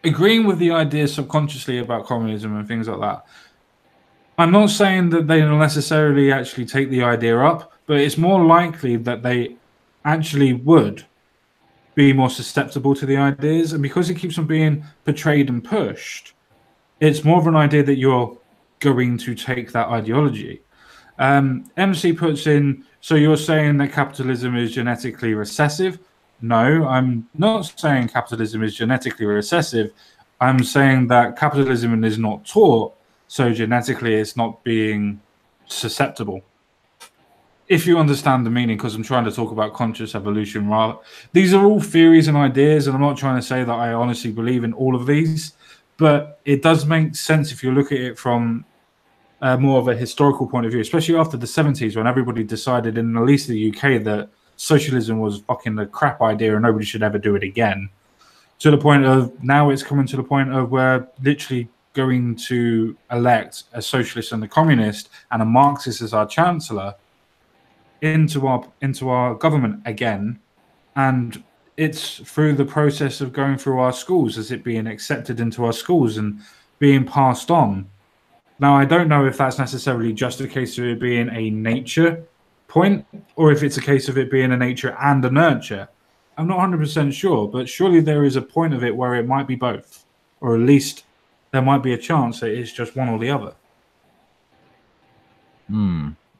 agreeing with the ideas subconsciously about communism and things like that, I'm not saying that they will necessarily actually take the idea up, but it's more likely that they actually would be more susceptible to the ideas. And because it keeps on being portrayed and pushed, it's more of an idea that you're going to take that ideology. MC puts in, so you're saying that capitalism is genetically recessive? No, I'm not saying capitalism is genetically recessive. I'm saying that capitalism is not taught, so genetically it's not being susceptible. If you understand the meaning, because I'm trying to talk about conscious evolution, rather, these are all theories and ideas, and I'm not trying to say that I honestly believe in all of these, but it does make sense if you look at it from more of a historical point of view, especially after the 70s when everybody decided, in at least the UK, that socialism was fucking a crap idea and nobody should ever do it again. To the point of now it's coming to the point of where literally going to elect a socialist and a communist and a Marxist as our chancellor into our government again, and it's through the process of going through our schools, as it being accepted into our schools and being passed on. Now, I don't know if that's necessarily just a case of it being a nature point, or if it's a case of it being a nature and a nurture. I'm not 100% sure, but surely there is a point of it where it might be both, or at least there might be a chance that it's just one or the other.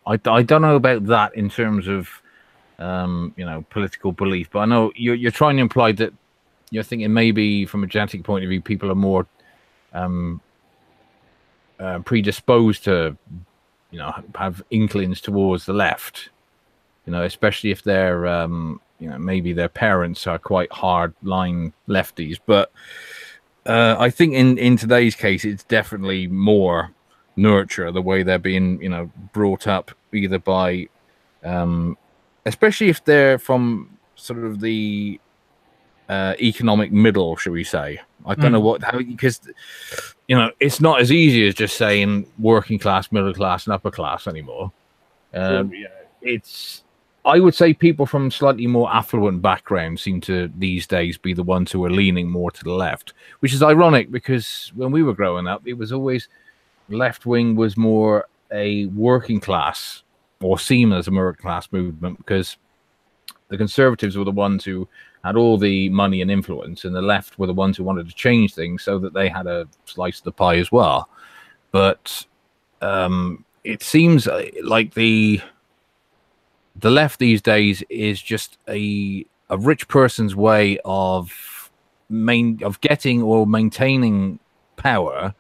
I don't know about that in terms of political belief, but I know you're trying to imply that you're thinking maybe from a genetic point of view people are more predisposed to have inklings towards the left, especially if they're maybe their parents are quite hard line lefties. But I think in today's case it's definitely more nurture, the way they're being brought up, either by especially if they're from sort of the economic middle, shall we say. I don't know because it's not as easy as just saying working class, middle class and upper class anymore. It's, I would say, people from slightly more affluent backgrounds seem to these days be the ones who are leaning more to the left, which is ironic because when we were growing up it was always left wing was more a working class, or seen as a working class movement, because the conservatives were the ones who had all the money and influence, and the left were the ones who wanted to change things so that they had a slice of the pie as well. But it seems like the left these days is just a rich person's way of getting or maintaining power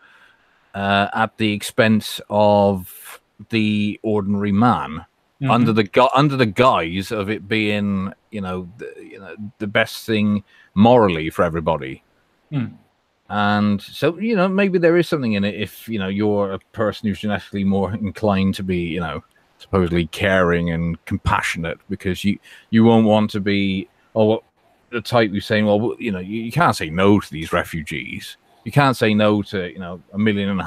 at the expense of the ordinary man, under the guise of it being the best thing morally for everybody. And so maybe there is something in it if you're a person who's genetically more inclined to be supposedly caring and compassionate, because you won't want to be the type who's saying, well, you can't say no to these refugees. You can't say no to 1.5 million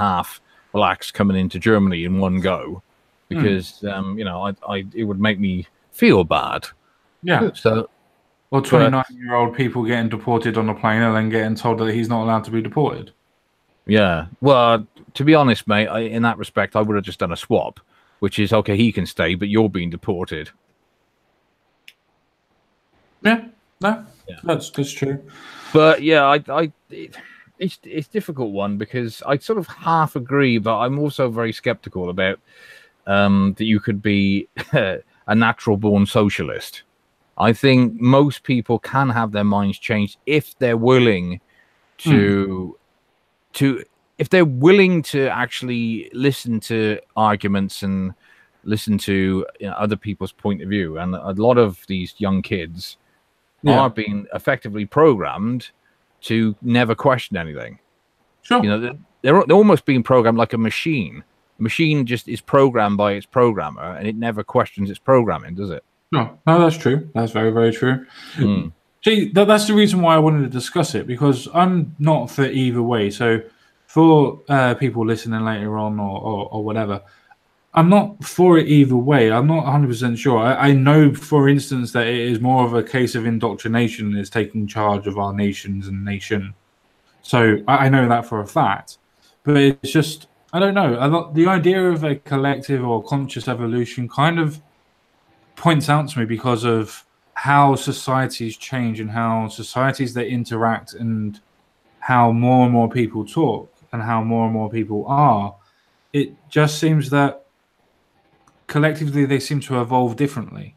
blacks coming into Germany in one go, because it would make me feel bad. Yeah. So, or 29-year-old people getting deported on a plane and then getting told that he's not allowed to be deported. Yeah. Well, to be honest, mate, in that respect, I would have just done a swap. which is okay, he can stay, but you're being deported. Yeah, no, that's true. But yeah, it's a difficult one because I sort of half agree, but I'm also very skeptical about that you could be a natural born socialist. I think most people can have their minds changed if they're willing to if they're willing to actually listen to arguments and listen to other people's point of view. And a lot of these young kids are being effectively programmed to never question anything. Sure. You know, they're almost being programmed like a machine. A machine just is programmed by its programmer, and it never questions its programming, does it? No, that's true. That's very, very true. See, that's the reason why I wanted to discuss it, because I'm not for either way. So for people listening later on or whatever, I'm not for it either way. I'm not 100% sure. I know, for instance, that it is more of a case of indoctrination is taking charge of our nations and nation. So I know that for a fact. But it's just, I don't know. The idea of a collective or conscious evolution kind of points out to me because of how societies change and how societies they interact and how more and more people talk and how more and more people are. It just seems that collectively they seem to evolve differently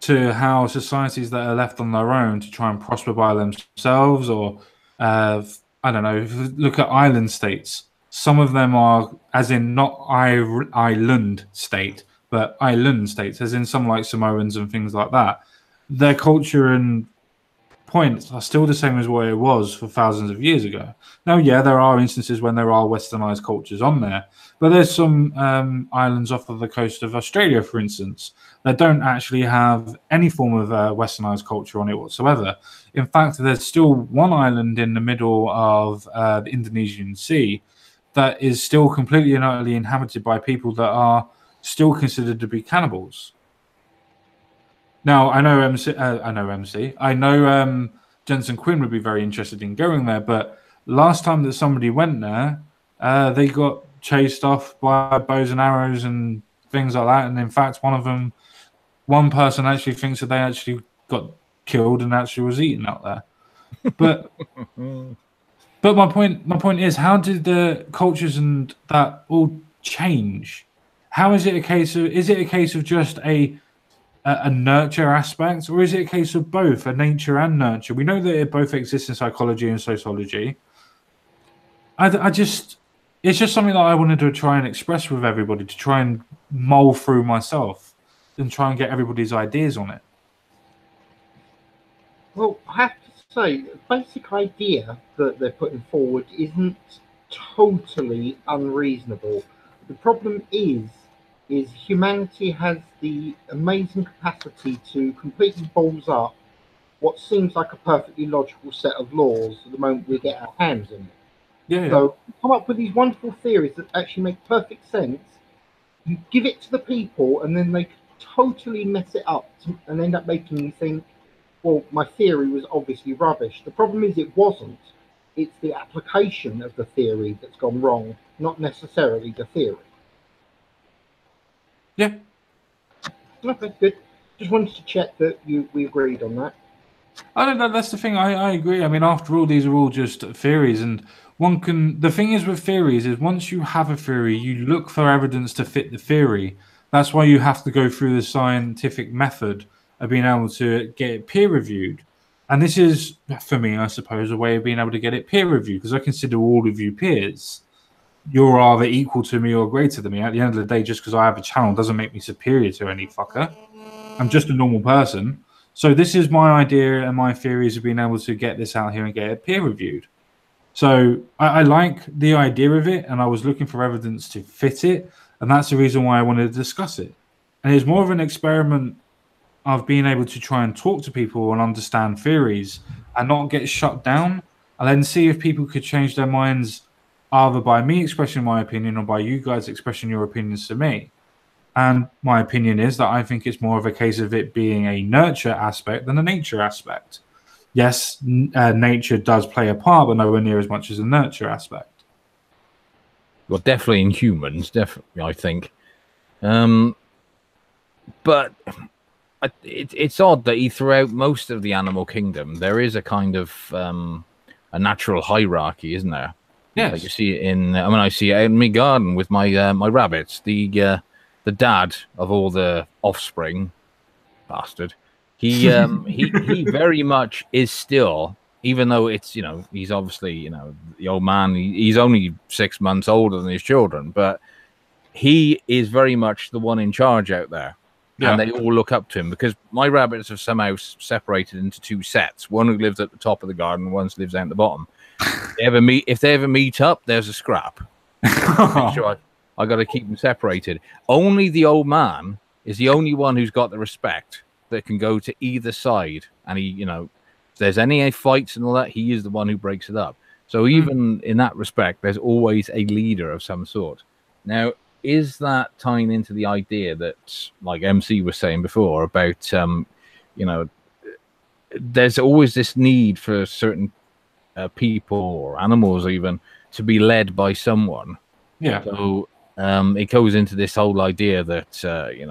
to how societies that are left on their own to try and prosper by themselves, or I don't know, if you look at island states, some of them are, as in not island state, but island states, as in some like Samoans and things like that. Their culture and points are still the same as what it was for thousands of years ago. Now, yeah, there are instances when there are westernized cultures on there, but there's some islands off of the coast of Australia, for instance, that don't actually have any form of westernized culture on it whatsoever. In fact, there's still one island in the middle of the Indonesian Sea that is still completely and utterly inhabited by people that are still considered to be cannibals. Now, I know Jensen Quinn would be very interested in going there, but last time that somebody went there, they got chased off by bows and arrows and things like that. And in fact, one person actually thinks that they actually got killed and actually was eaten out there. But my point is, how did the cultures and that all change? How is it a case of just a nurture aspect, or is it a case of both, a nature and nurture? We know that it both exists in psychology and sociology. It's just something that I wanted to try and express with everybody, to try and mull through myself and try and get everybody's ideas on it. Well, I have to say, the basic idea that they're putting forward isn't totally unreasonable. The problem is humanity has the amazing capacity to completely balls up what seems like a perfectly logical set of laws at the moment we get our hands in it. Yeah. So come up with these wonderful theories that actually make perfect sense. You give it to the people, and then they totally mess it up and end up making you think, well, my theory was obviously rubbish. The problem is it wasn't. It's the application of the theory that's gone wrong, not necessarily the theory. Yeah. Okay, good. Just wanted to check that we agreed on that. I don't know. That's the thing. I agree. I mean, after all, these are all just theories, and the thing is with theories is once you have a theory, you look for evidence to fit the theory. That's why you have to go through the scientific method of being able to get it peer reviewed. And this is, for me, I suppose, a way of being able to get it peer reviewed, because I consider all of you peers. You're either equal to me or greater than me. At the end of the day, just because I have a channel doesn't make me superior to any fucker. I'm just a normal person. So this is my idea and my theories of being able to get this out here and get it peer reviewed. So I like the idea of it, and I was looking for evidence to fit it, and that's the reason why I wanted to discuss it. And it's more of an experiment of being able to try and talk to people and understand theories and not get shut down, and then see if people could change their minds either by me expressing my opinion or by you guys expressing your opinions to me. And my opinion is that I think it's more of a case of it being a nurture aspect than a nature aspect. Yes, nature does play a part, but nowhere near as much as a nurture aspect. Well, definitely in humans, definitely, I think. But it's odd that throughout most of the animal kingdom, there is a kind of a natural hierarchy, isn't there? Yes. Like you see it in, I see it out in my garden with my my rabbits. The dad of all the offspring, bastard. He very much is still, even though it's he's obviously the old man. He's only 6 months older than his children, but he is very much the one in charge out there. Yeah. And they all look up to him because my rabbits have somehow separated into 2 sets. One who lives at the top of the garden, one who lives down at the bottom. If they ever meet up, there's a scrap. Sure, I got to keep them separated. Only the old man is the only one who's got the respect that can go to either side. And he, if there's any fights and all that, he is the one who breaks it up. So even in that respect, there's always a leader of some sort. Now, is that tying into the idea that, like MC was saying before, about, there's always this need for certain people or animals even to be led by someone? Yeah. So it goes into this whole idea that,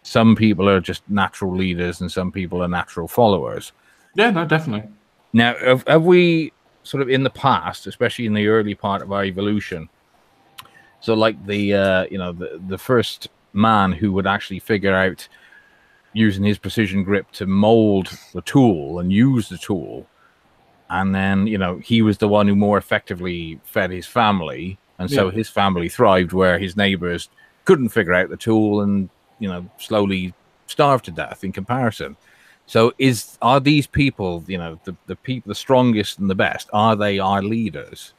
some people are just natural leaders and some people are natural followers. Yeah, no, definitely. Now, have we sort of in the past, especially in the early part of our evolution, so like the first man who would actually figure out using his precision grip to mold the tool and use the tool, and then he was the one who more effectively fed his family, and so his family thrived where his neighbors couldn't figure out the tool and slowly starved to death in comparison. So are these people, the people, the strongest and the best, are they our leaders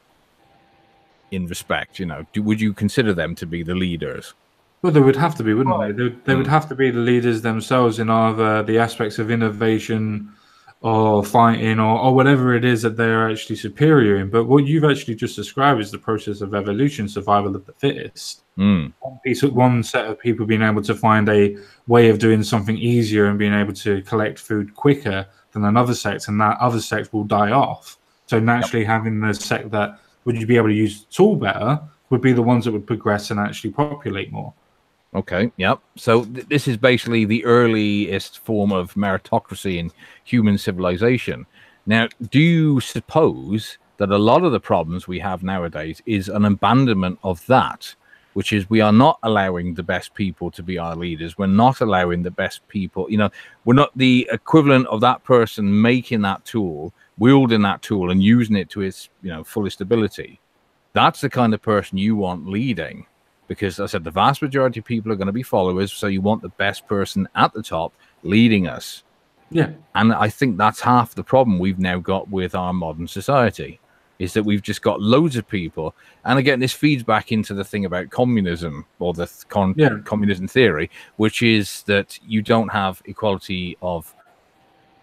in respect? Would you consider them to be the leaders? Well, they would have to be, wouldn't they? They would have to be the leaders themselves in either the aspects of innovation or fighting or whatever it is that they're actually superior in. But what you've actually just described is the process of evolution, survival of the fittest. One set of people being able to find a way of doing something easier and being able to collect food quicker than another sect, and that other sect will die off. So naturally having the sect that would you be able to use the tool better would be the ones that would progress and actually populate more. Okay, yep. So this is basically the earliest form of meritocracy in human civilization. Now, do you suppose that a lot of the problems we have nowadays is an abandonment of that, which is we are not allowing the best people to be our leaders. We're not allowing the best people, we're not the equivalent of that person making that tool, wielding that tool and using it to its, fullest ability. That's the kind of person you want leading. Because as I said, the vast majority of people are going to be followers, so you want the best person at the top leading us. Yeah. And I think that's half the problem we've now got with our modern society, is that we've just got loads of people. And again, this feeds back into the thing about communism, or the communism theory, which is that you don't have equality of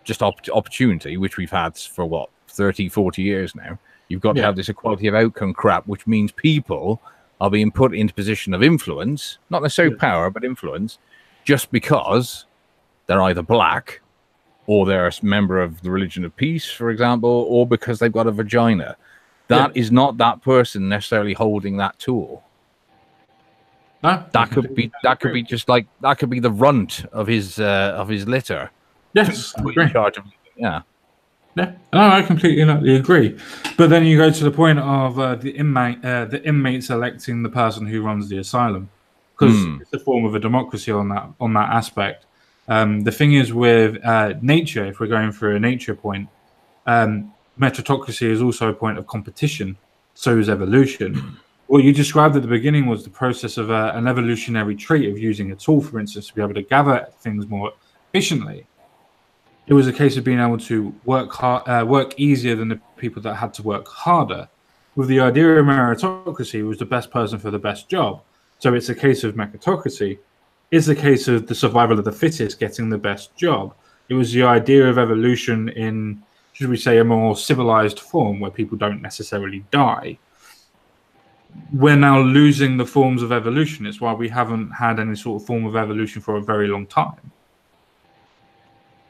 just opportunity, which we've had for 30, 40 years now. You've got to have this equality of outcome crap, which means people are being put into position of influence, not necessarily power, but influence, just because they're either black or they're a member of the religion of peace, for example, or because they've got a vagina. That is not that person necessarily holding that tool. No, that could be just like that could be the runt of his litter. Yes, in charge of, yeah. Yeah, no, I completely agree. But then you go to the point of the inmates electing the person who runs the asylum, because it's a form of a democracy on that aspect. The thing is with nature, if we're going through a nature point, meritocracy is also a point of competition. So is evolution. What you described at the beginning was the process of an evolutionary trait of using a tool, for instance, to be able to gather things more efficiently. It was a case of being able to work easier than the people that had to work harder. With the idea of meritocracy, it was the best person for the best job. So it's a case of meritocracy. It's a case of the survival of the fittest getting the best job. It was the idea of evolution in, should we say, a more civilized form where people don't necessarily die. We're now losing the forms of evolution. It's why we haven't had any sort of form of evolution for a very long time.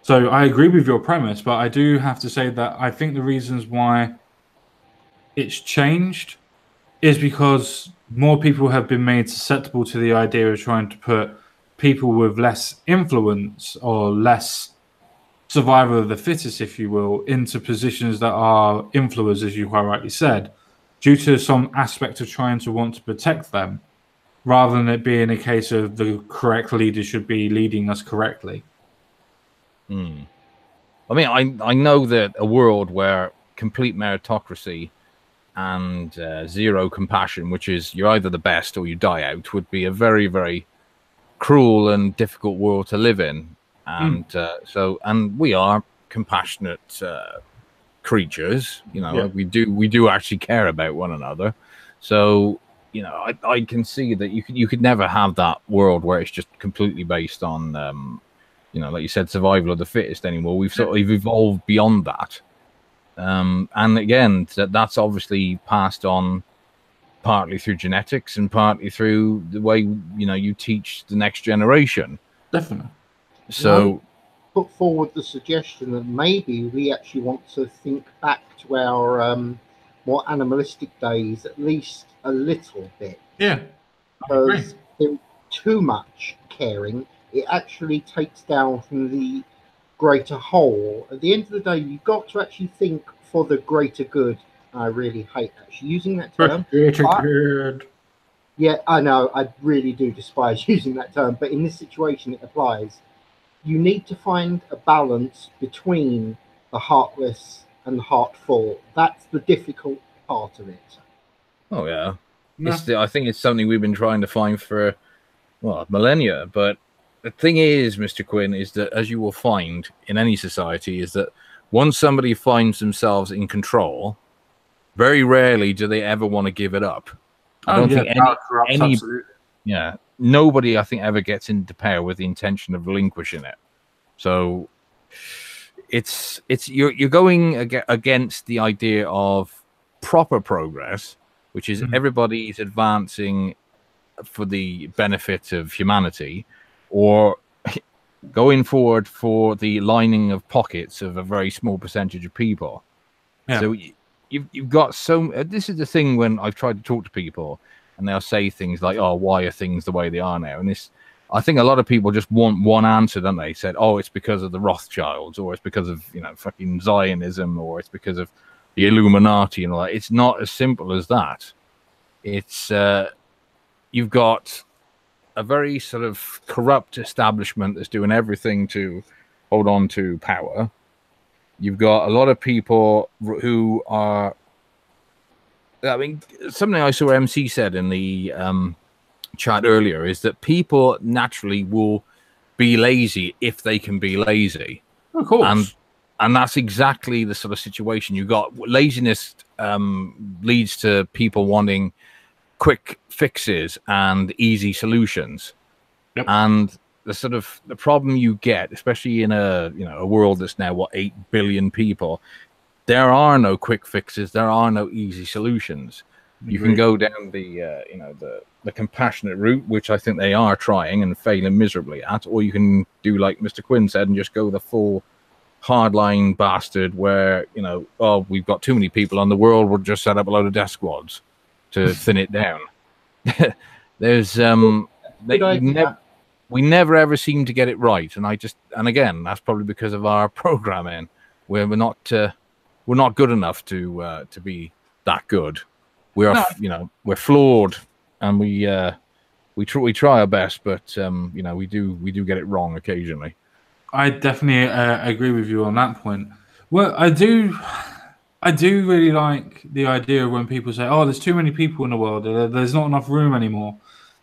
So I agree with your premise, but I do have to say that I think the reasons why it's changed is because more people have been made susceptible to the idea of trying to put people with less influence or less survival of the fittest, if you will, into positions that are influencers, as you quite rightly said, due to some aspect of trying to want to protect them, rather than it being a case of the correct leader should be leading us correctly. I mean, I know that a world where complete meritocracy and zero compassion, which is you're either the best or you die out, would be a very, very cruel and difficult world to live in. And and we are compassionate creatures. You know, we do actually care about one another. So, you know, I can see that you could never have that world where it's just completely based on you know, like you said, survival of the fittest anymore. We've sort of evolved beyond that. And again, that's obviously passed on partly through genetics and partly through the way, you know, you teach the next generation. Definitely. So put forward the suggestion that maybe we actually want to think back to our more animalistic days, at least a little bit. Yeah. Because too much caring, it actually takes down from the greater whole. At the end of the day, you've got to actually think for the greater good. I really hate actually using that term. Greater good. Yeah, I know. I really do despise using that term, but in this situation, it applies. You need to find a balance between the heartless and the heartful. That's the difficult part of it. Oh yeah, I think it's something we've been trying to find for millennia. But the thing is, Mr. Quinn, is that as you will find in any society, is that once somebody finds themselves in control, very rarely do they ever want to give it up. I don't think any nobody I think ever gets into power with the intention of relinquishing it. So it's you're going against the idea of proper progress, which is everybody's advancing for the benefit of humanity, or going forward for the lining of pockets of a very small percentage of people. Yeah. So you've got this is the thing when I've tried to talk to people and they'll say things like, oh, why are things the way they are now? And I think a lot of people just want one answer, don't they? Said, oh, it's because of the Rothschilds, or it's because of, you know, fucking Zionism, or it's because of the Illuminati and all that. It's not as simple as that. It's you've got a very sort of corrupt establishment that's doing everything to hold on to power. You've got a lot of people who are, I mean, something I saw MC said in the chat earlier is that people naturally will be lazy if they can be lazy. Of course. And that's exactly the sort of situation you got. Laziness leads to people wanting quick fixes and easy solutions. Yep. And the problem you get, especially in a world that's now 8 billion people, there are no quick fixes, there are no easy solutions. You can go down the compassionate route, which I think they are trying and failing miserably at, or you can do like Mr. Quinn said and just go the full hardline bastard where, you know, oh, we've got too many people on the world, we'll just set up a load of death squads to thin it down. There's we never ever seem to get it right, and again, that's probably because of our programming, where we're not good enough to be that good. We are, we're flawed, and we try our best, but we do get it wrong occasionally. I definitely agree with you on that point. Well, I do really like the idea of when people say, "Oh, there's too many people in the world. There's not enough room anymore."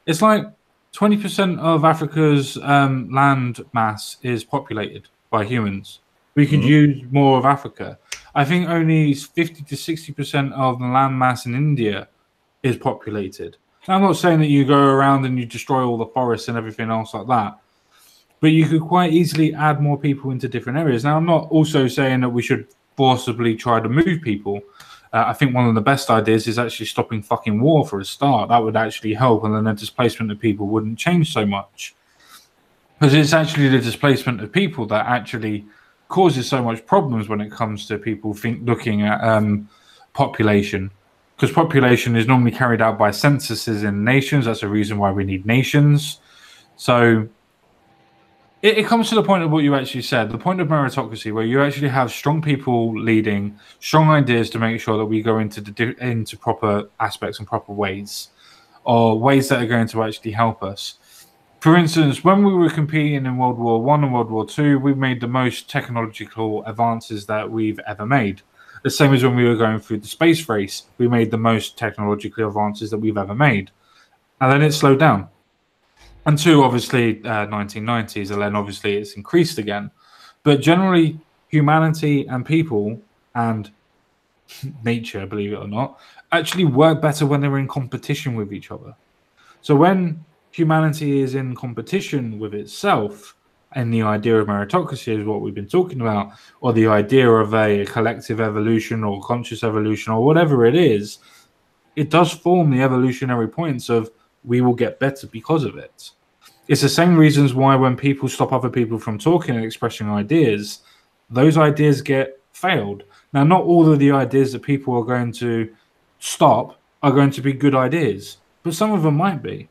It's like 20% of Africa's land mass is populated by humans. We could use more of Africa. I think only 50 to 60% of the land mass in India is populated. Now, I'm not saying that you go around and you destroy all the forests and everything else like that, but you could quite easily add more people into different areas. Now, I'm not also saying that we should forcibly try to move people. I think one of the best ideas is actually stopping fucking war for a start. That would actually help, and then the displacement of people wouldn't change so much. Because it's actually the displacement of people that actually causes so much problems when it comes to people looking at population. because population is normally carried out by censuses in nations. That's the reason why we need nations. So it comes to the point of what you actually said, the point of meritocracy, where you actually have strong people leading, strong ideas to make sure that we go into proper aspects and proper ways, or ways that are going to actually help us. For instance, when we were competing in World War I and World War II, we made the most technological advances that we've ever made. The same as when we were going through the space race, we made the most technological advances that we've ever made. And then it slowed down. Until obviously 1990s, and then obviously it's increased again. But generally, humanity and people and nature, believe it or not, actually work better when they're in competition with each other. So when humanity is in competition with itself, and the idea of meritocracy is what we've been talking about, or the idea of a collective evolution or conscious evolution or whatever it is, it does form the evolutionary points of we will get better because of it. It's the same reasons why when people stop other people from talking and expressing ideas, those ideas get failed. Now, not all of the ideas that people are going to stop are going to be good ideas, but some of them might be.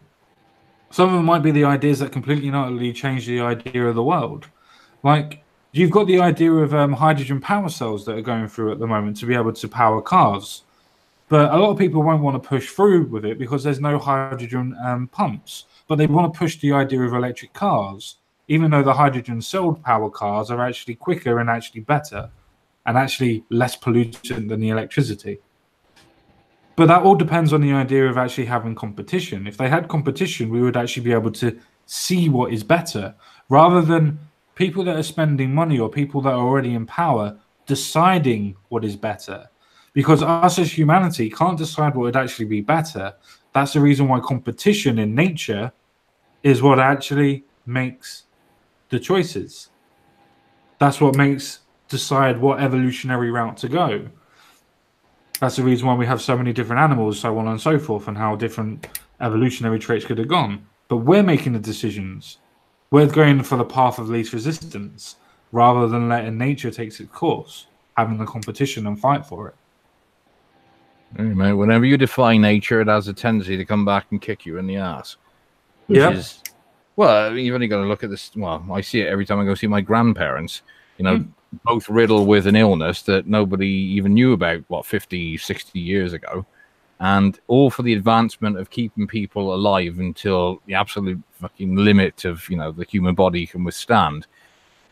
Some of them might be the ideas that completely and utterly change the idea of the world. Like, you've got the idea of hydrogen power cells that are going through at the moment to be able to power cars. But a lot of people won't want to push through with it because there's no hydrogen pumps. But they want to push the idea of electric cars, even though the hydrogen cell power cars are actually quicker and actually better and actually less pollutant than the electricity. But that all depends on the idea of actually having competition. If they had competition, we would actually be able to see what is better, rather than people that are spending money or people that are already in power deciding what is better. Because us as humanity can't decide what would actually be better. That's the reason why competition in nature is what actually makes the choices. That's what makes decide what evolutionary route to go. That's the reason why we have so many different animals, so on and so forth, and how different evolutionary traits could have gone. But we're making the decisions. We're going for the path of least resistance, rather than letting nature take its course, having the competition and fight for it. Mate, whenever you defy nature, it has a tendency to come back and kick you in the ass. Yeah. Well, you've only got to look at this. Well, I see it every time I go see my grandparents, both riddled with an illness that nobody even knew about, 50, 60 years ago. And all for the advancement of keeping people alive until the absolute fucking limit of, the human body can withstand.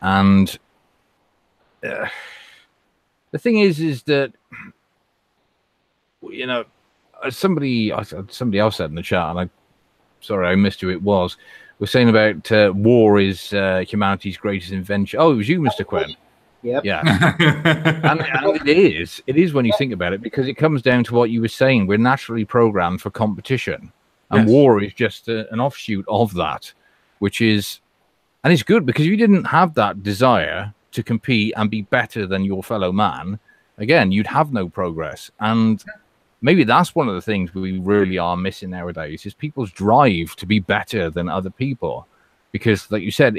And the thing is that, somebody else said in the chat, and sorry I missed who it was, saying about war is humanity's greatest invention. Oh, it was you, Mr. Quinn. Yep. Yeah. and it is when you think about it, because it comes down to what you were saying. We're naturally programmed for competition, and war is just an offshoot of that, which is, and it's good, because if you didn't have that desire to compete and be better than your fellow man, again, you'd have no progress. And maybe that's one of the things we really are missing nowadays, is people's drive to be better than other people. Because, like you said,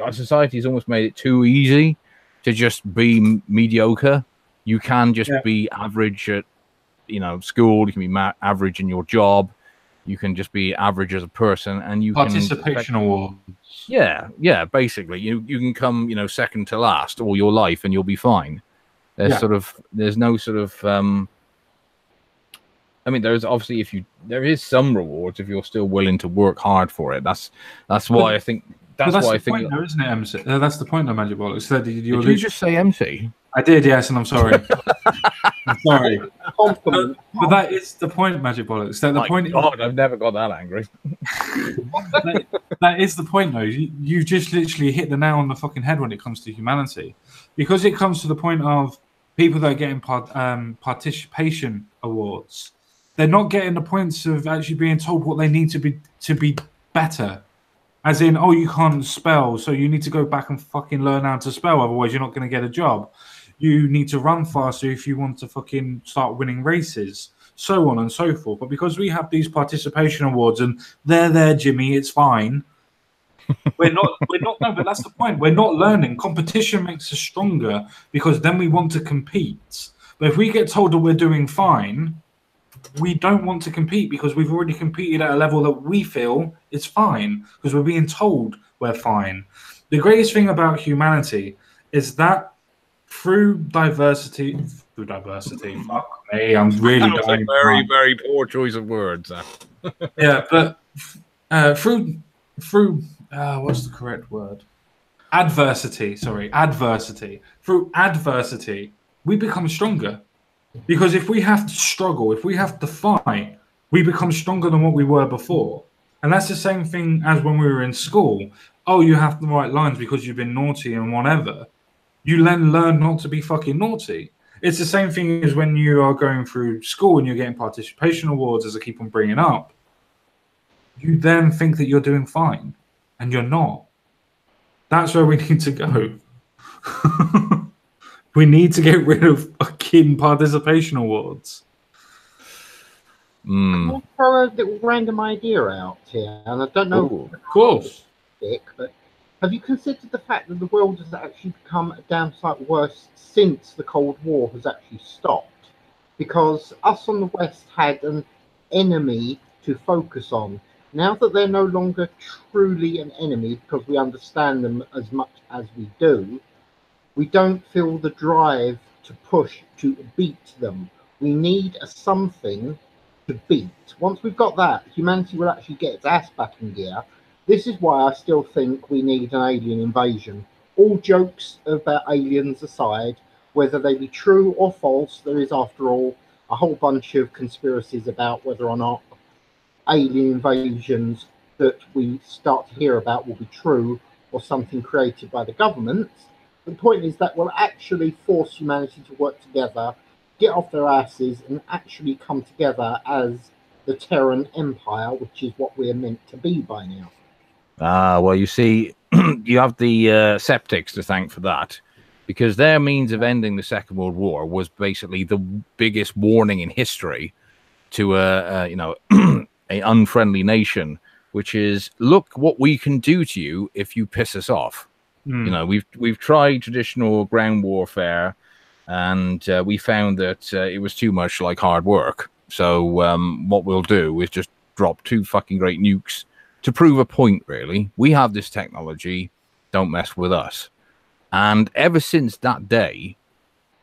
our society has almost made it too easy to just be mediocre. You can just be average at, school. You can be average in your job. You can just be average as a person, and you participation awards. Yeah, basically, you can come, second to last all your life, and you'll be fine. There's no sort of. There's obviously there is some rewards if you're still willing to work hard for it. That's why I think. That's why I think. Point, though, isn't it, MC? That's the point of Magic Bollocks. Did you just say MC? I did, yes, and I'm sorry. I'm sorry. But that is the point, Magic Bollocks. God, I've never got that angry. that is the point, though. You just literally hit the nail on the fucking head when it comes to humanity, because it comes to the point of people that are getting participation awards. They're not getting the points of actually being told what they need to be better. As in, oh, you can't spell, so you need to go back and fucking learn how to spell, otherwise you're not going to get a job. You need to run faster if you want to fucking start winning races, so on and so forth. But because we have these participation awards and they're there, Jimmy, it's fine. We're not, no, but that's the point. We're not learning. Competition makes us stronger, because then we want to compete. But if we get told that we're doing fine, we don't want to compete because we've already competed at a level that we feel is fine because we're being told we're fine. The greatest thing about humanity is that through diversity, fuck me, I'm really That was a dying. very poor choice of words. Yeah, but through what's the correct word? Adversity. Sorry, adversity. Through adversity, we become stronger. Because if we have to struggle, if we have to fight, we become stronger than what we were before. And that's the same thing as when we were in school. Oh, you have to write lines because you've been naughty and whatever. You then learn not to be fucking naughty. It's the same thing as when you are going through school and you're getting participation awards, as I keep on bringing up. You then think that you're doing fine, and you're not. That's where we need to go. We need to get rid of fucking participation awards. I'll throw a little random idea out here, and I don't know. Ooh, of course. But have you considered the fact that the world has actually become a damn sight worse since the Cold War has actually stopped? Because us on the West had an enemy to focus on. Now that they're no longer truly an enemy because we understand them as much as we do, we don't feel the drive to push to beat them. We need a something to beat. Once we've got that, humanity will actually get its ass back in gear. This is why I still think we need an alien invasion. All jokes about aliens aside, whether they be true or false, there is, after all, a whole bunch of conspiracies about whether or not alien invasions that we start to hear about will be true or something created by the government. The point is that will actually force humanity to work together, get off their asses, and actually come together as the Terran Empire, which is what we're meant to be by now. Well, you see, you have the Septics to thank for that, because their means of ending the Second World War was basically the biggest warning in history to an unfriendly nation, which is, look what we can do to you if you piss us off. You know, we've tried traditional ground warfare, and we found that it was too much like hard work. So what we'll do is just drop 2 fucking great nukes to prove a point, really. We have this technology, don't mess with us. And ever since that day,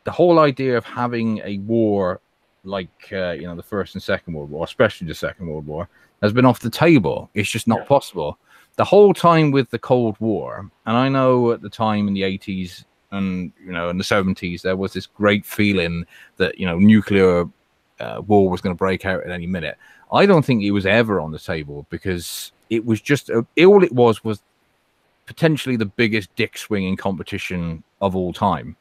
the whole idea of having a war like the First and Second World War, especially the Second World War, has been off the table. It's just not possible. The whole time with the Cold War, and I know at the time in the 80s and in the 70s, there was this great feeling that nuclear war was going to break out at any minute. I don't think it was ever on the table, because it was just all it was potentially the biggest dick swinging competition of all time,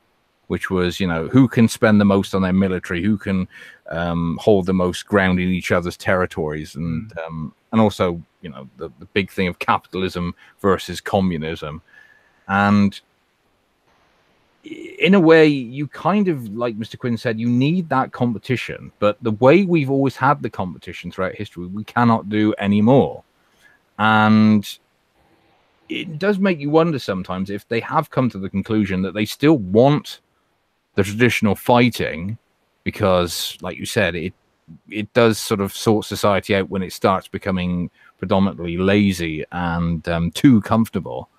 which was who can spend the most on their military, who can hold the most ground in each other's territories, and also the big thing of capitalism versus communism. And in a way, you kind of, like Mr. Quinn said, you need that competition, but the way we've always had the competition throughout history, we cannot do anymore. And it does make you wonder sometimes if they have come to the conclusion that they still want the traditional fighting, because, like you said, it does sort of sort society out when it starts becoming predominantly lazy and too comfortable.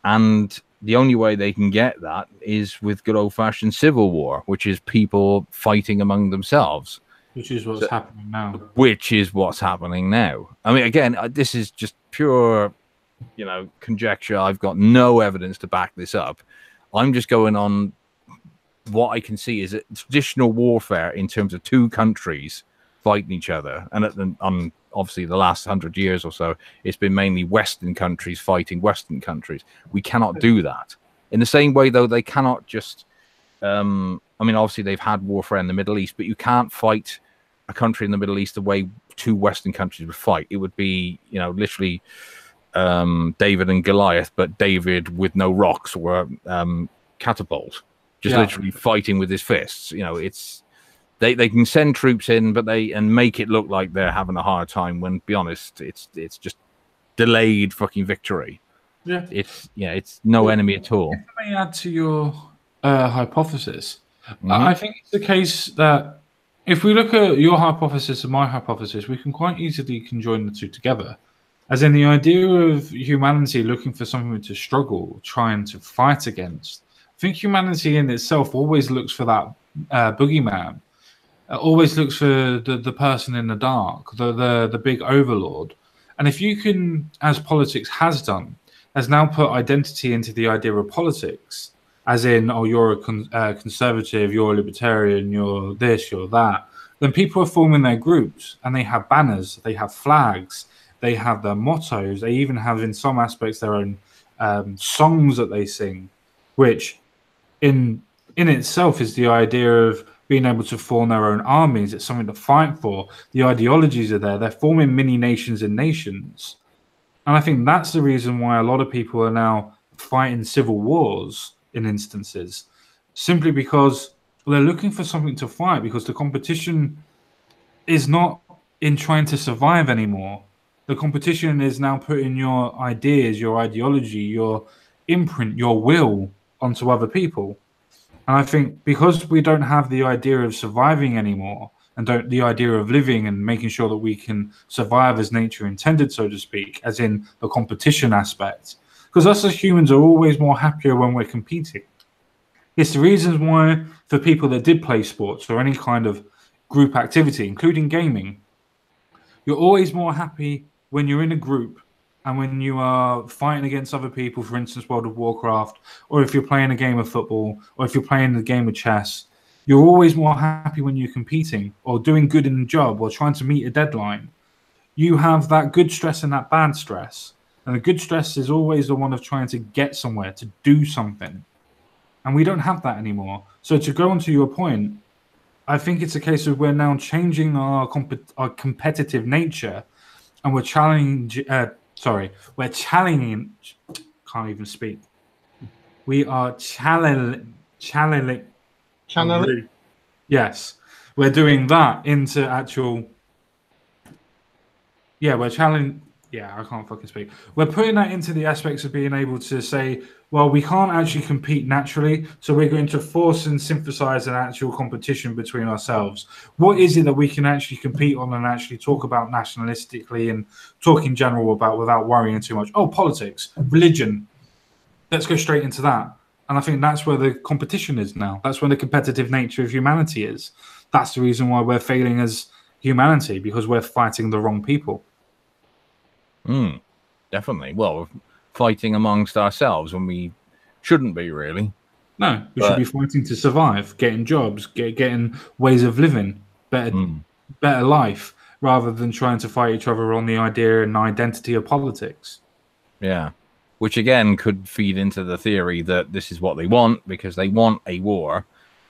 And the only way they can get that is with good old-fashioned civil war, which is people fighting among themselves. Which is what's happening now. Which is what's happening now. I mean, again, this is just pure, conjecture. I've got no evidence to back this up. I'm just going on what I can see is traditional warfare in terms of 2 countries fighting each other. And obviously the last 100 years or so, it's been mainly Western countries fighting Western countries. We cannot do that. In the same way, though, they cannot just... obviously they've had warfare in the Middle East, but you can't fight a country in the Middle East the way 2 Western countries would fight. It would be, literally David and Goliath, but David with no rocks or catapult. Just literally fighting with his fists. It's... They can send troops in, but and make it look like they're having a hard time. When, to be honest, it's just delayed fucking victory. Yeah, it's no enemy at all. If I may add to your hypothesis, I think it's the case that if we look at your hypothesis and my hypothesis, we can quite easily conjoin the two together. As in the idea of humanity looking for something to struggle, trying to fight against. I think humanity in itself always looks for that boogeyman. Always looks for the person in the dark, the big overlord. And if you can, as politics has done, has now put identity into the idea of politics, as in, oh, you're a conservative, you're a libertarian, you're this, you're that, then people are forming their groups and they have banners, they have flags, they have their mottos, they even have, in some aspects, their own songs that they sing, which in itself is the idea of being able to form their own armies. It's something to fight for. The ideologies are there. They're forming mini nations and nations. And I think that's the reason why a lot of people are now fighting civil wars in instances, simply because they're looking for something to fight, because the competition is not in trying to survive anymore. The competition is now putting your ideas, your ideology, your imprint, your will onto other people. And I think because we don't have the idea of surviving anymore, and don't the idea of living and making sure that we can survive as nature intended, so to speak, as in the competition aspect, because us as humans are always more happier when we're competing. It's the reasons why for people that did play sports or any kind of group activity, including gaming, you're always more happy when you're in a group and when you are fighting against other people, for instance, World of Warcraft, or if you're playing a game of football, or if you're playing a game of chess, you're always more happy when you're competing or doing good in the job or trying to meet a deadline. You have that good stress and that bad stress. And the good stress is always the one of trying to get somewhere, to do something. And we don't have that anymore. So to go on to your point, I think it's a case of we're now changing our competitive nature, and we're challenging. We're challenging. Can't even speak. We are channeling. Yes, we're doing that into actual. Yeah, we're challenging. Yeah, I can't fucking speak. We're putting that into the aspects of being able to say, well, we can't actually compete naturally, so we're going to force and synthesize an actual competition between ourselves. What is it that we can actually compete on and actually talk about nationalistically and talk in general about without worrying too much? Oh, politics, religion. Let's go straight into that. And I think that's where the competition is now. That's where the competitive nature of humanity is. That's the reason why we're failing as humanity, because we're fighting the wrong people. Definitely. Well, we're fighting amongst ourselves when we shouldn't be, really. No, we should be fighting to survive, getting jobs, getting ways of living, better life, rather than trying to fight each other on the idea and identity of politics. Yeah. Which, again, could feed into the theory that this is what they want, because they want a war,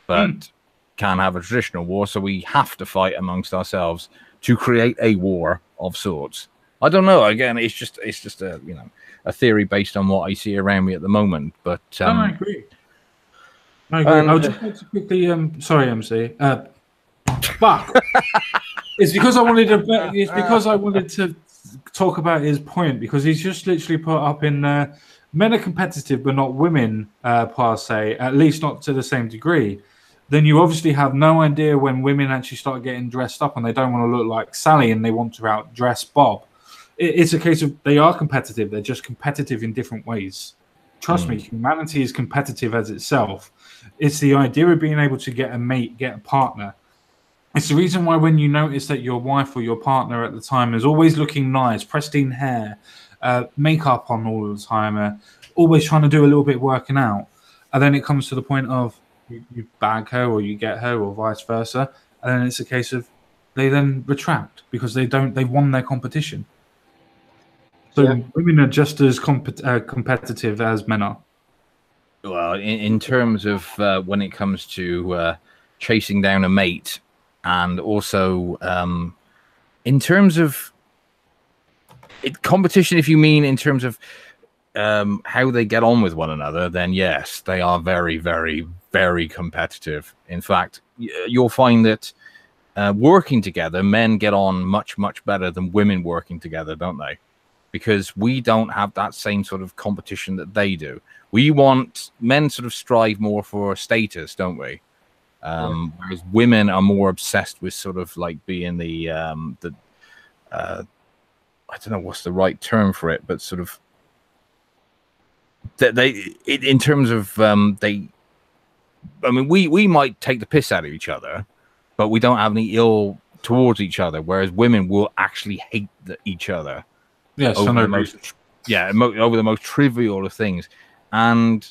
but can't have a traditional war, so we have to fight amongst ourselves to create a war of sorts. I don't know. Again, it's just a a theory based on what I see around me at the moment. But I agree. I would just like to quickly. Sorry, MC. Fuck. It's because I wanted to. It's because I wanted to talk about his point, because he's just literally put up in men are competitive, but not women per se. At least not to the same degree. Then you obviously have no idea when women actually start getting dressed up and they don't want to look like Sally and they want to outdress Bob. It's a case of they are competitive. They're just competitive in different ways. Trust me, humanity is competitive as itself. It's the idea of being able to get a mate, get a partner. It's the reason why when you notice that your wife or your partner at the time is always looking nice, pristine hair, makeup on all the time, always trying to do a little bit working out, and then it comes to the point of you bag her or you get her or vice versa, and then it's a case of they then retract because they won their competition. So women are just as competitive as men are. Well, in terms of when it comes to chasing down a mate, and also in terms of competition, if you mean in terms of how they get on with one another, then yes, they are very, very, very competitive. In fact, you'll find that working together, men get on much, much better than women working together, don't they? Because we don't have that same sort of competition that they do. Men sort of strive more for status, don't we? Whereas women are more obsessed with sort of like being the I don't know what's the right term for it, but sort of in terms of I mean, we might take the piss out of each other, but we don't have any ill towards each other. Whereas women will actually hate each other. Yes, over the most trivial of things. And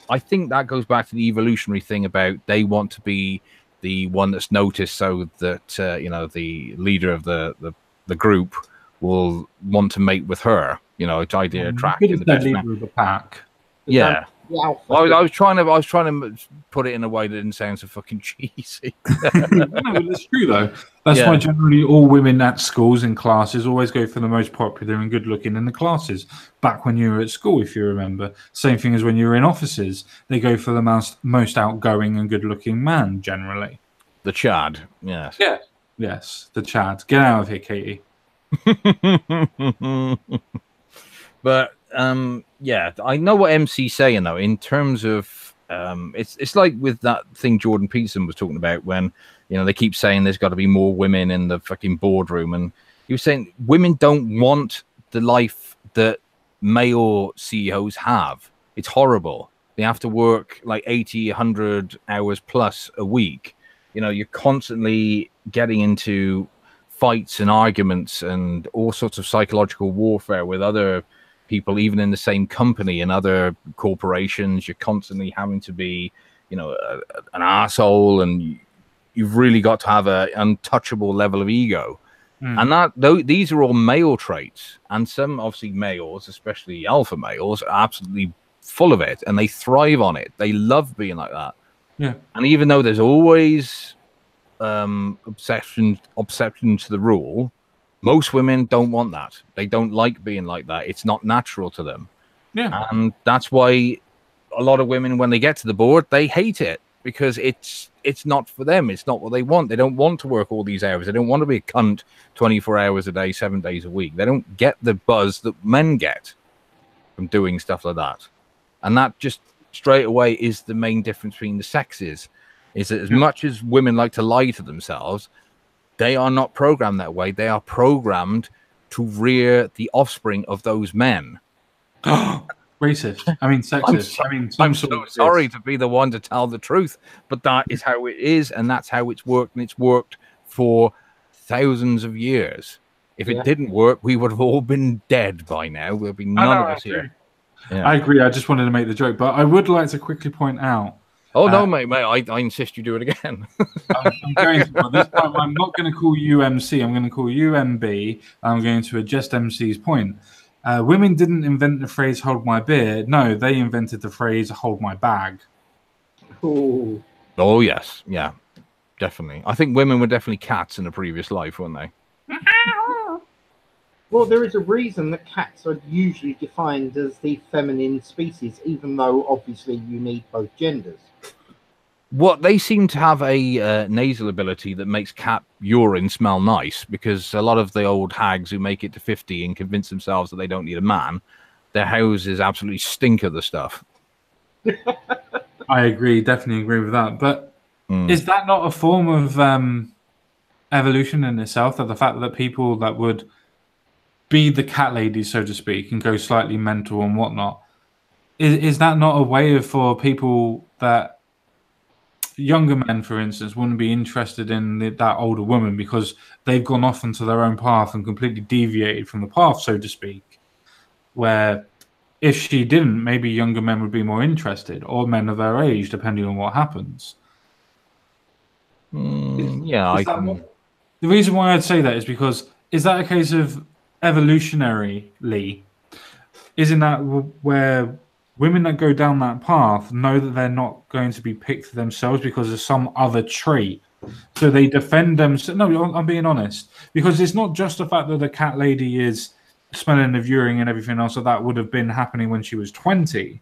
I think that goes back to the evolutionary thing about they want to be the one that's noticed, so that the leader of the group will want to mate with her. It's idea attracting the best leader of the pack. Yeah. Well, I was trying to put it in a way that didn't sound so fucking cheesy. No, it's true though. That's why generally all women at schools and classes always go for the most popular and good looking in the classes. Back when you were at school, if you remember, same thing as when you were in offices, they go for the most outgoing and good looking man generally. The Chad, yes. Yeah, yes, the Chad. Get out of here, Katie. But I know what MC's saying though. In terms of it's like with that thing Jordan Peterson was talking about when they keep saying there's got to be more women in the fucking boardroom, and he was saying women don't want the life that male CEOs have. It's horrible. They have to work like 80, 100 hours plus a week. You're constantly getting into fights and arguments and all sorts of psychological warfare with other people, even in the same company and other corporations. You're constantly having to be, an asshole, and you've really got to have an untouchable level of ego. And these are all male traits, and some obviously males, especially alpha males, are absolutely full of it, and they thrive on it. They love being like that. Yeah. And even though there's always obsession to the rule, most women don't want that. They don't like being like that. It's not natural to them. Yeah. And that's why a lot of women, when they get to the board, they hate it, because it's not for them. It's not what they want. They don't want to work all these hours. They don't want to be a cunt 24 hours a day, 7 days a week. They don't get the buzz that men get from doing stuff like that. And that just straight away is the main difference between the sexes, is that as much as women like to lie to themselves, they are not programmed that way. They are programmed to rear the offspring of those men. Racist. I mean, sexist. I'm so sorry to be the one to tell the truth, but that is how it is, and that's how it's worked, and it's worked for thousands of years. If it didn't work, we would have all been dead by now. There'd be none of us here. Yeah. I agree. I just wanted to make the joke, but I would like to quickly point out. Oh no, mate! I insist you do it again. I'm going to, but this time I'm not going to call you MC. I'm going to call you MB. I'm going to adjust MC's point. Women didn't invent the phrase "hold my beer." No, they invented the phrase "hold my bag." Ooh. Oh yes, yeah, definitely. I think women were definitely cats in a previous life, weren't they? Well, there is a reason that cats are usually defined as the feminine species, even though obviously you need both genders. What they seem to have a nasal ability that makes cat urine smell nice, because a lot of the old hags who make it to 50 and convince themselves that they don't need a man, their houses absolutely stink of the stuff. I agree, definitely agree with that. But is that not a form of evolution in itself? That the fact that people that would be the cat ladies, so to speak, and go slightly mental and whatnot, is that not a way for people that younger men, for instance, wouldn't be interested in that older woman because they've gone off into their own path and completely deviated from the path, so to speak, where if she didn't, maybe younger men would be more interested, or men of their age, depending on what happens. The reason why I'd say that is because, is that a case of evolutionarily, isn't that where women that go down that path know that they're not going to be picked for themselves because of some other trait, so they defend themselves? No, I'm being honest, because it's not just the fact that the cat lady is smelling of urine and everything else, so that would have been happening when she was 20.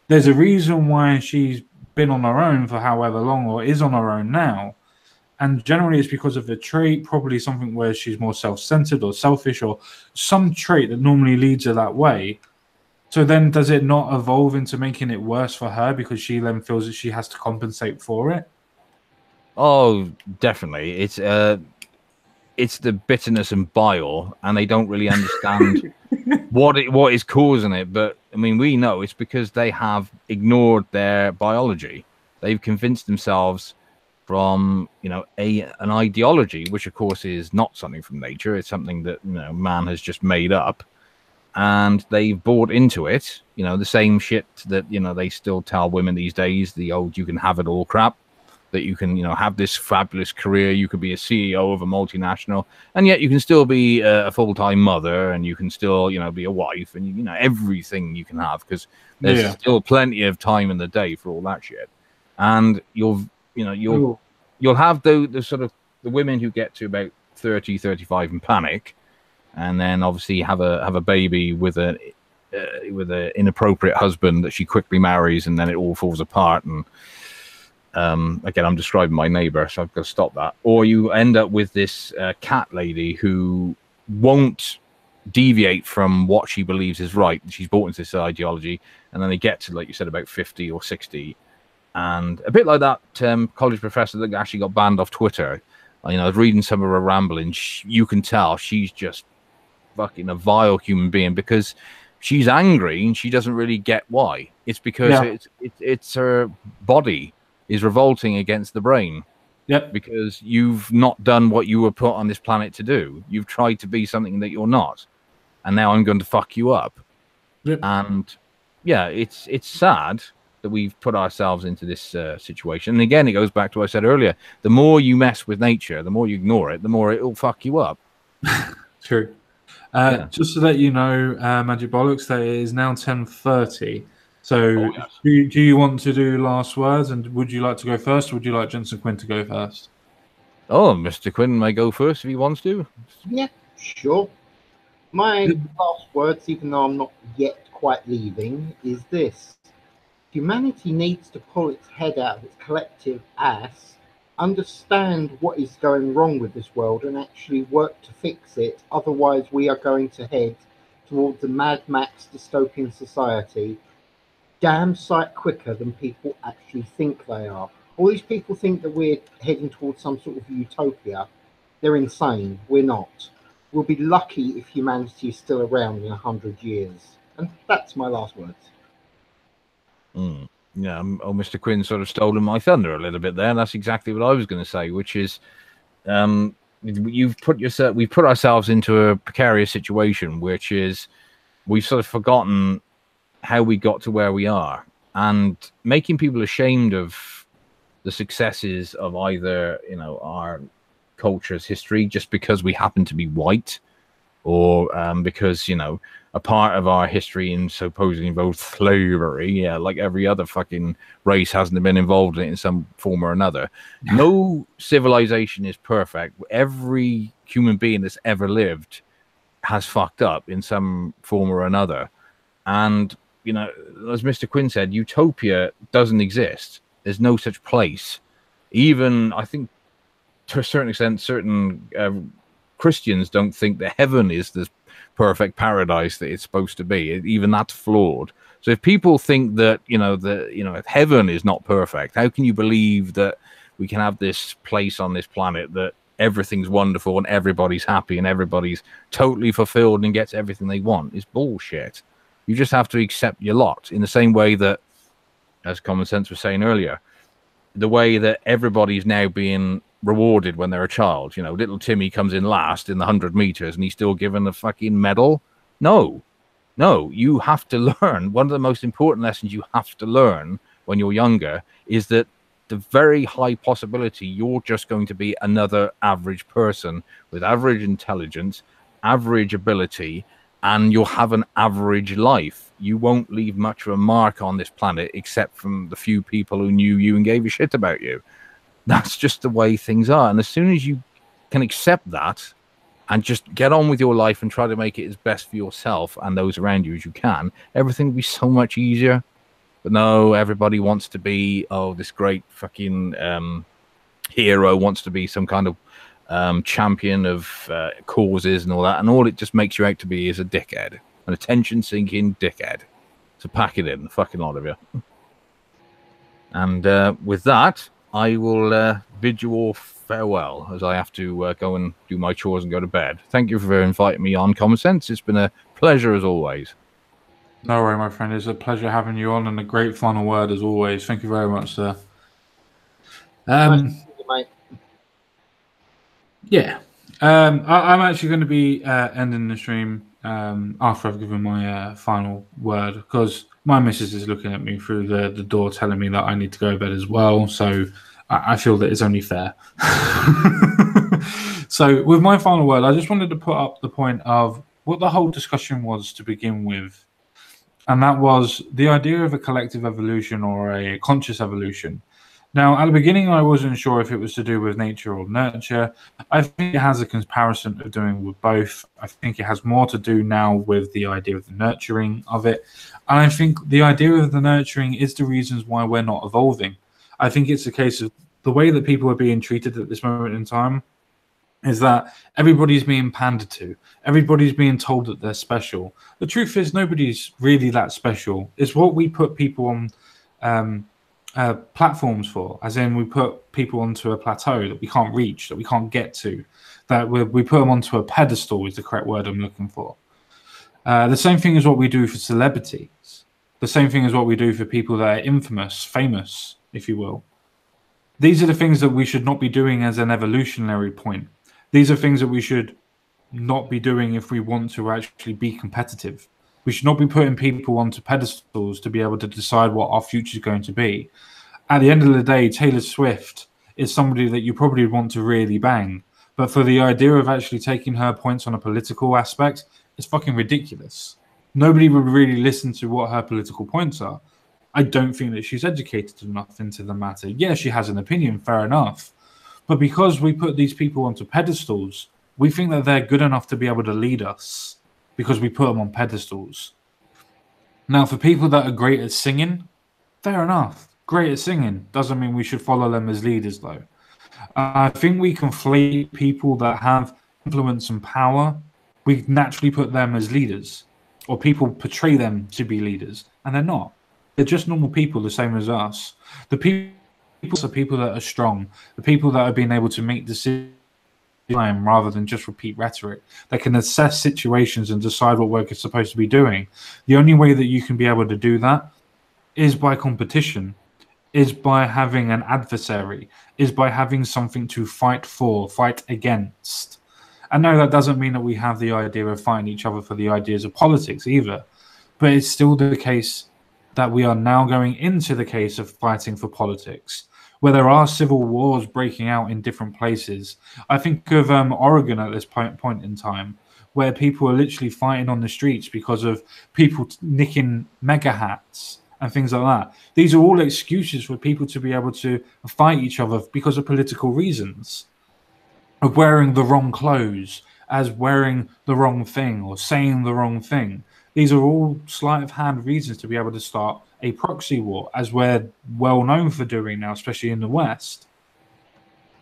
There's a reason why she's been on her own for however long, or is on her own now. And generally it's because of the trait, probably something where she's more self-centered or selfish, or some trait that normally leads her that way. So then does it not evolve into making it worse for her because she then feels that she has to compensate for it? Oh, definitely. It's the bitterness and bile, and they don't really understand what is causing it. But I mean, we know it's because they have ignored their biology. They've convinced themselves from an ideology, which of course is not something from nature. It's something that man has just made up, and they've bought into it. The same shit that they still tell women these days, the old "you can have it all" crap, that you can have this fabulous career, you could be a CEO of a multinational, and yet you can still be a full-time mother, and you can still be a wife, and everything you can have, because there's still plenty of time in the day for all that shit. And you'll have the sort of the women who get to about 30, 35 and panic, and then obviously have a baby with an inappropriate husband that she quickly marries, and then it all falls apart. And again, I'm describing my neighbor, so I've got to stop that. Or you end up with this cat lady who won't deviate from what she believes is right. She's bought into this ideology, and then they get to, like you said, about 50 or 60. And a bit like that college professor that actually got banned off Twitter. I was reading some of her ramblings. You can tell she's just fucking a vile human being, because she's angry and she doesn't really get why. It's because it's her body is revolting against the brain. Yep. Because you've not done what you were put on this planet to do. You've tried to be something that you're not. And now I'm going to fuck you up. Yep. And yeah, it's sad that we've put ourselves into this situation. And again, it goes back to what I said earlier. The more you mess with nature, the more you ignore it, the more it'll fuck you up. True. Just to let you know, Magic Bollocks, that it is now 10:30. So do you want to do last words, and would you like to go first, or would you like Jensen Quinn to go first? Oh, Mr. Quinn may go first if he wants to. Yeah, sure. My last words, even though I'm not yet quite leaving, is this. Humanity needs to pull its head out of its collective ass, understand what is going wrong with this world, and actually work to fix it. Otherwise, we are going to head towards a Mad Max dystopian society damn sight quicker than people actually think they are. All these people think that we're heading towards some sort of utopia. They're insane. We're not. We'll be lucky if humanity is still around in 100 years. And that's my last words. Yeah, Mr. Quinn sort of stolen my thunder a little bit there, and that's exactly what I was going to say, which is we've put ourselves into a precarious situation, which is we've sort of forgotten how we got to where we are, and making people ashamed of the successes of either our culture's history just because we happen to be white, or because a part of our history in supposedly involved slavery, like every other fucking race hasn't been involved in it in some form or another. No civilization is perfect. Every human being that's ever lived has fucked up in some form or another. And as Mr. Quinn said, utopia doesn't exist. There's no such place. Even, I think, to a certain extent, certain Christians don't think that heaven is this perfect paradise that it's supposed to be. Even that's flawed. So if people think that if heaven is not perfect, how can you believe that we can have this place on this planet that everything's wonderful and everybody's happy and everybody's totally fulfilled and gets everything they want? It's bullshit. You just have to accept your lot, in the same way that, as Common Sense was saying earlier, the way that everybody's now being rewarded when they're a child. Little Timmy comes in last in the 100 meters and he's still given a fucking medal. No, you have to learn. One of the most important lessons you have to learn when you're younger is that the very high possibility you're just going to be another average person with average intelligence, average ability, and you'll have an average life. You won't leave much of a mark on this planet except from the few people who knew you and gave a shit about you. That's just the way things are. And as soon as you can accept that and just get on with your life and try to make it as best for yourself and those around you as you can, everything will be so much easier. But no, everybody wants to be, this great fucking hero, wants to be some kind of champion of causes and all that, and all it just makes you out to be is a dickhead, an attention-seeking dickhead. So pack it in, the fucking lot of you. And with that, I will bid you all farewell as I have to go and do my chores and go to bed. Thank you for inviting me on Common Sense. It's been a pleasure as always. No worry, my friend. It's a pleasure having you on, and a great final word as always. Thank you very much, sir. Nice to see you, mate. Yeah. I'm actually going to be ending the stream after I've given my final word, because my missus is looking at me through the door telling me that I need to go to bed as well. So I feel that it's only fair. So with my final word, I just wanted to put up the point of what the whole discussion was to begin with. And that was the idea of a collective evolution or a conscious evolution. Now, at the beginning, I wasn't sure if it was to do with nature or nurture. I think it has a comparison of doing with both. I think it has more to do now with the idea of the nurturing of it. And I think the idea of the nurturing is the reasons why we're not evolving. I think it's a case of the way that people are being treated at this moment in time is that everybody's being pandered to. Everybody's being told that they're special. The truth is nobody's really that special. It's what we put people on platforms for, as in we put people onto a plateau that we can't reach, that we can't get to, that we put them onto a pedestal is the correct word I'm looking for. The same thing is what we do for celebrities. The same thing is what we do for people that are infamous, famous, if you will. These are the things that we should not be doing as an evolutionary point. These are things that we should not be doing if we want to actually be competitive. We should not be putting people onto pedestals to be able to decide what our future is going to be. At the end of the day, Taylor Swift is somebody that you probably want to really bang. But for the idea of actually taking her points on a political aspect, it's fucking ridiculous. Nobody would really listen to what her political points are. I don't think that she's educated enough into the matter. Yeah, she has an opinion, fair enough. But because we put these people onto pedestals, we think that they're good enough to be able to lead us because we put them on pedestals. Now, for people that are great at singing, fair enough. Great at singing doesn't mean we should follow them as leaders, though. I think we conflate people that have influence and power. We naturally put them as leaders, or people portray them to be leaders, and they're not. They're just normal people, the same as us. The people are people that are strong, the people that are being able to make decisions rather than just repeat rhetoric. They can assess situations and decide what work is supposed to be doing. The only way that you can be able to do that is by competition, is by having an adversary, is by having something to fight for, fight against. And no, that doesn't mean that we have the idea of fighting each other for the ideas of politics either, but it's still the case that we are now going into the case of fighting for politics, where there are civil wars breaking out in different places. I think of Oregon at this point in time, where people are literally fighting on the streets because of people nicking mega hats and things like that. These are all excuses for people to be able to fight each other because of political reasons, of wearing the wrong clothes, as wearing the wrong thing or saying the wrong thing. These are all sleight of hand reasons to be able to start a proxy war, as we're well known for doing now, especially in the West.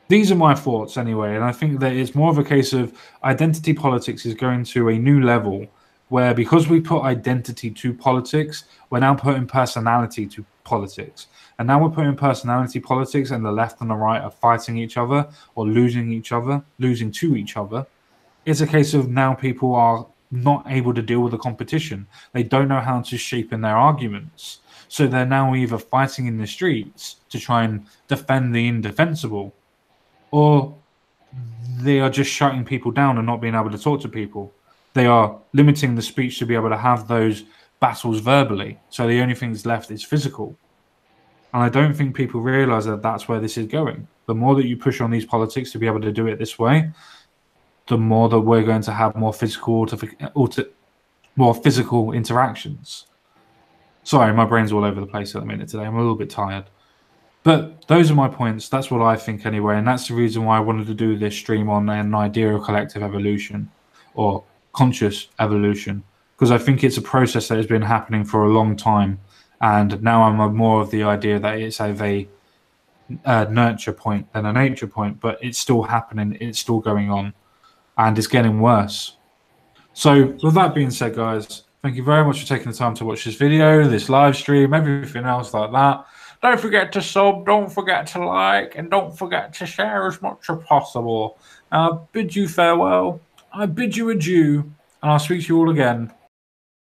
These are my thoughts anyway, and I think that it's more of a case of identity politics is going to a new level where, because we put identity to politics, we're now putting personality to politics. And now we're putting personality politics, and the left and the right are fighting each other or losing to each other. It's a case of now people are not able to deal with the competition. They don't know how to shape in their arguments. So they're now either fighting in the streets to try and defend the indefensible, or they are just shutting people down and not being able to talk to people. They are limiting the speech to be able to have those battles verbally. So the only thing that's left is physical. And I don't think people realize that that's where this is going. The more that you push on these politics to be able to do it this way, the more that we're going to have more physical interactions. Sorry, my brain's all over the place at the minute today. I'm a little bit tired. But those are my points. That's what I think anyway. And that's the reason why I wanted to do this stream on an idea of collective evolution or conscious evolution, because I think it's a process that has been happening for a long time. And now I'm more of the idea that it's a nurture point than a nature point, but it's still happening. It's still going on. And it's getting worse. So with that being said, guys, thank you very much for taking the time to watch this video, this live stream, everything else like that. Don't forget to sub, don't forget to like, and don't forget to share as much as possible. I bid you farewell. I bid you adieu, and I'll speak to you all again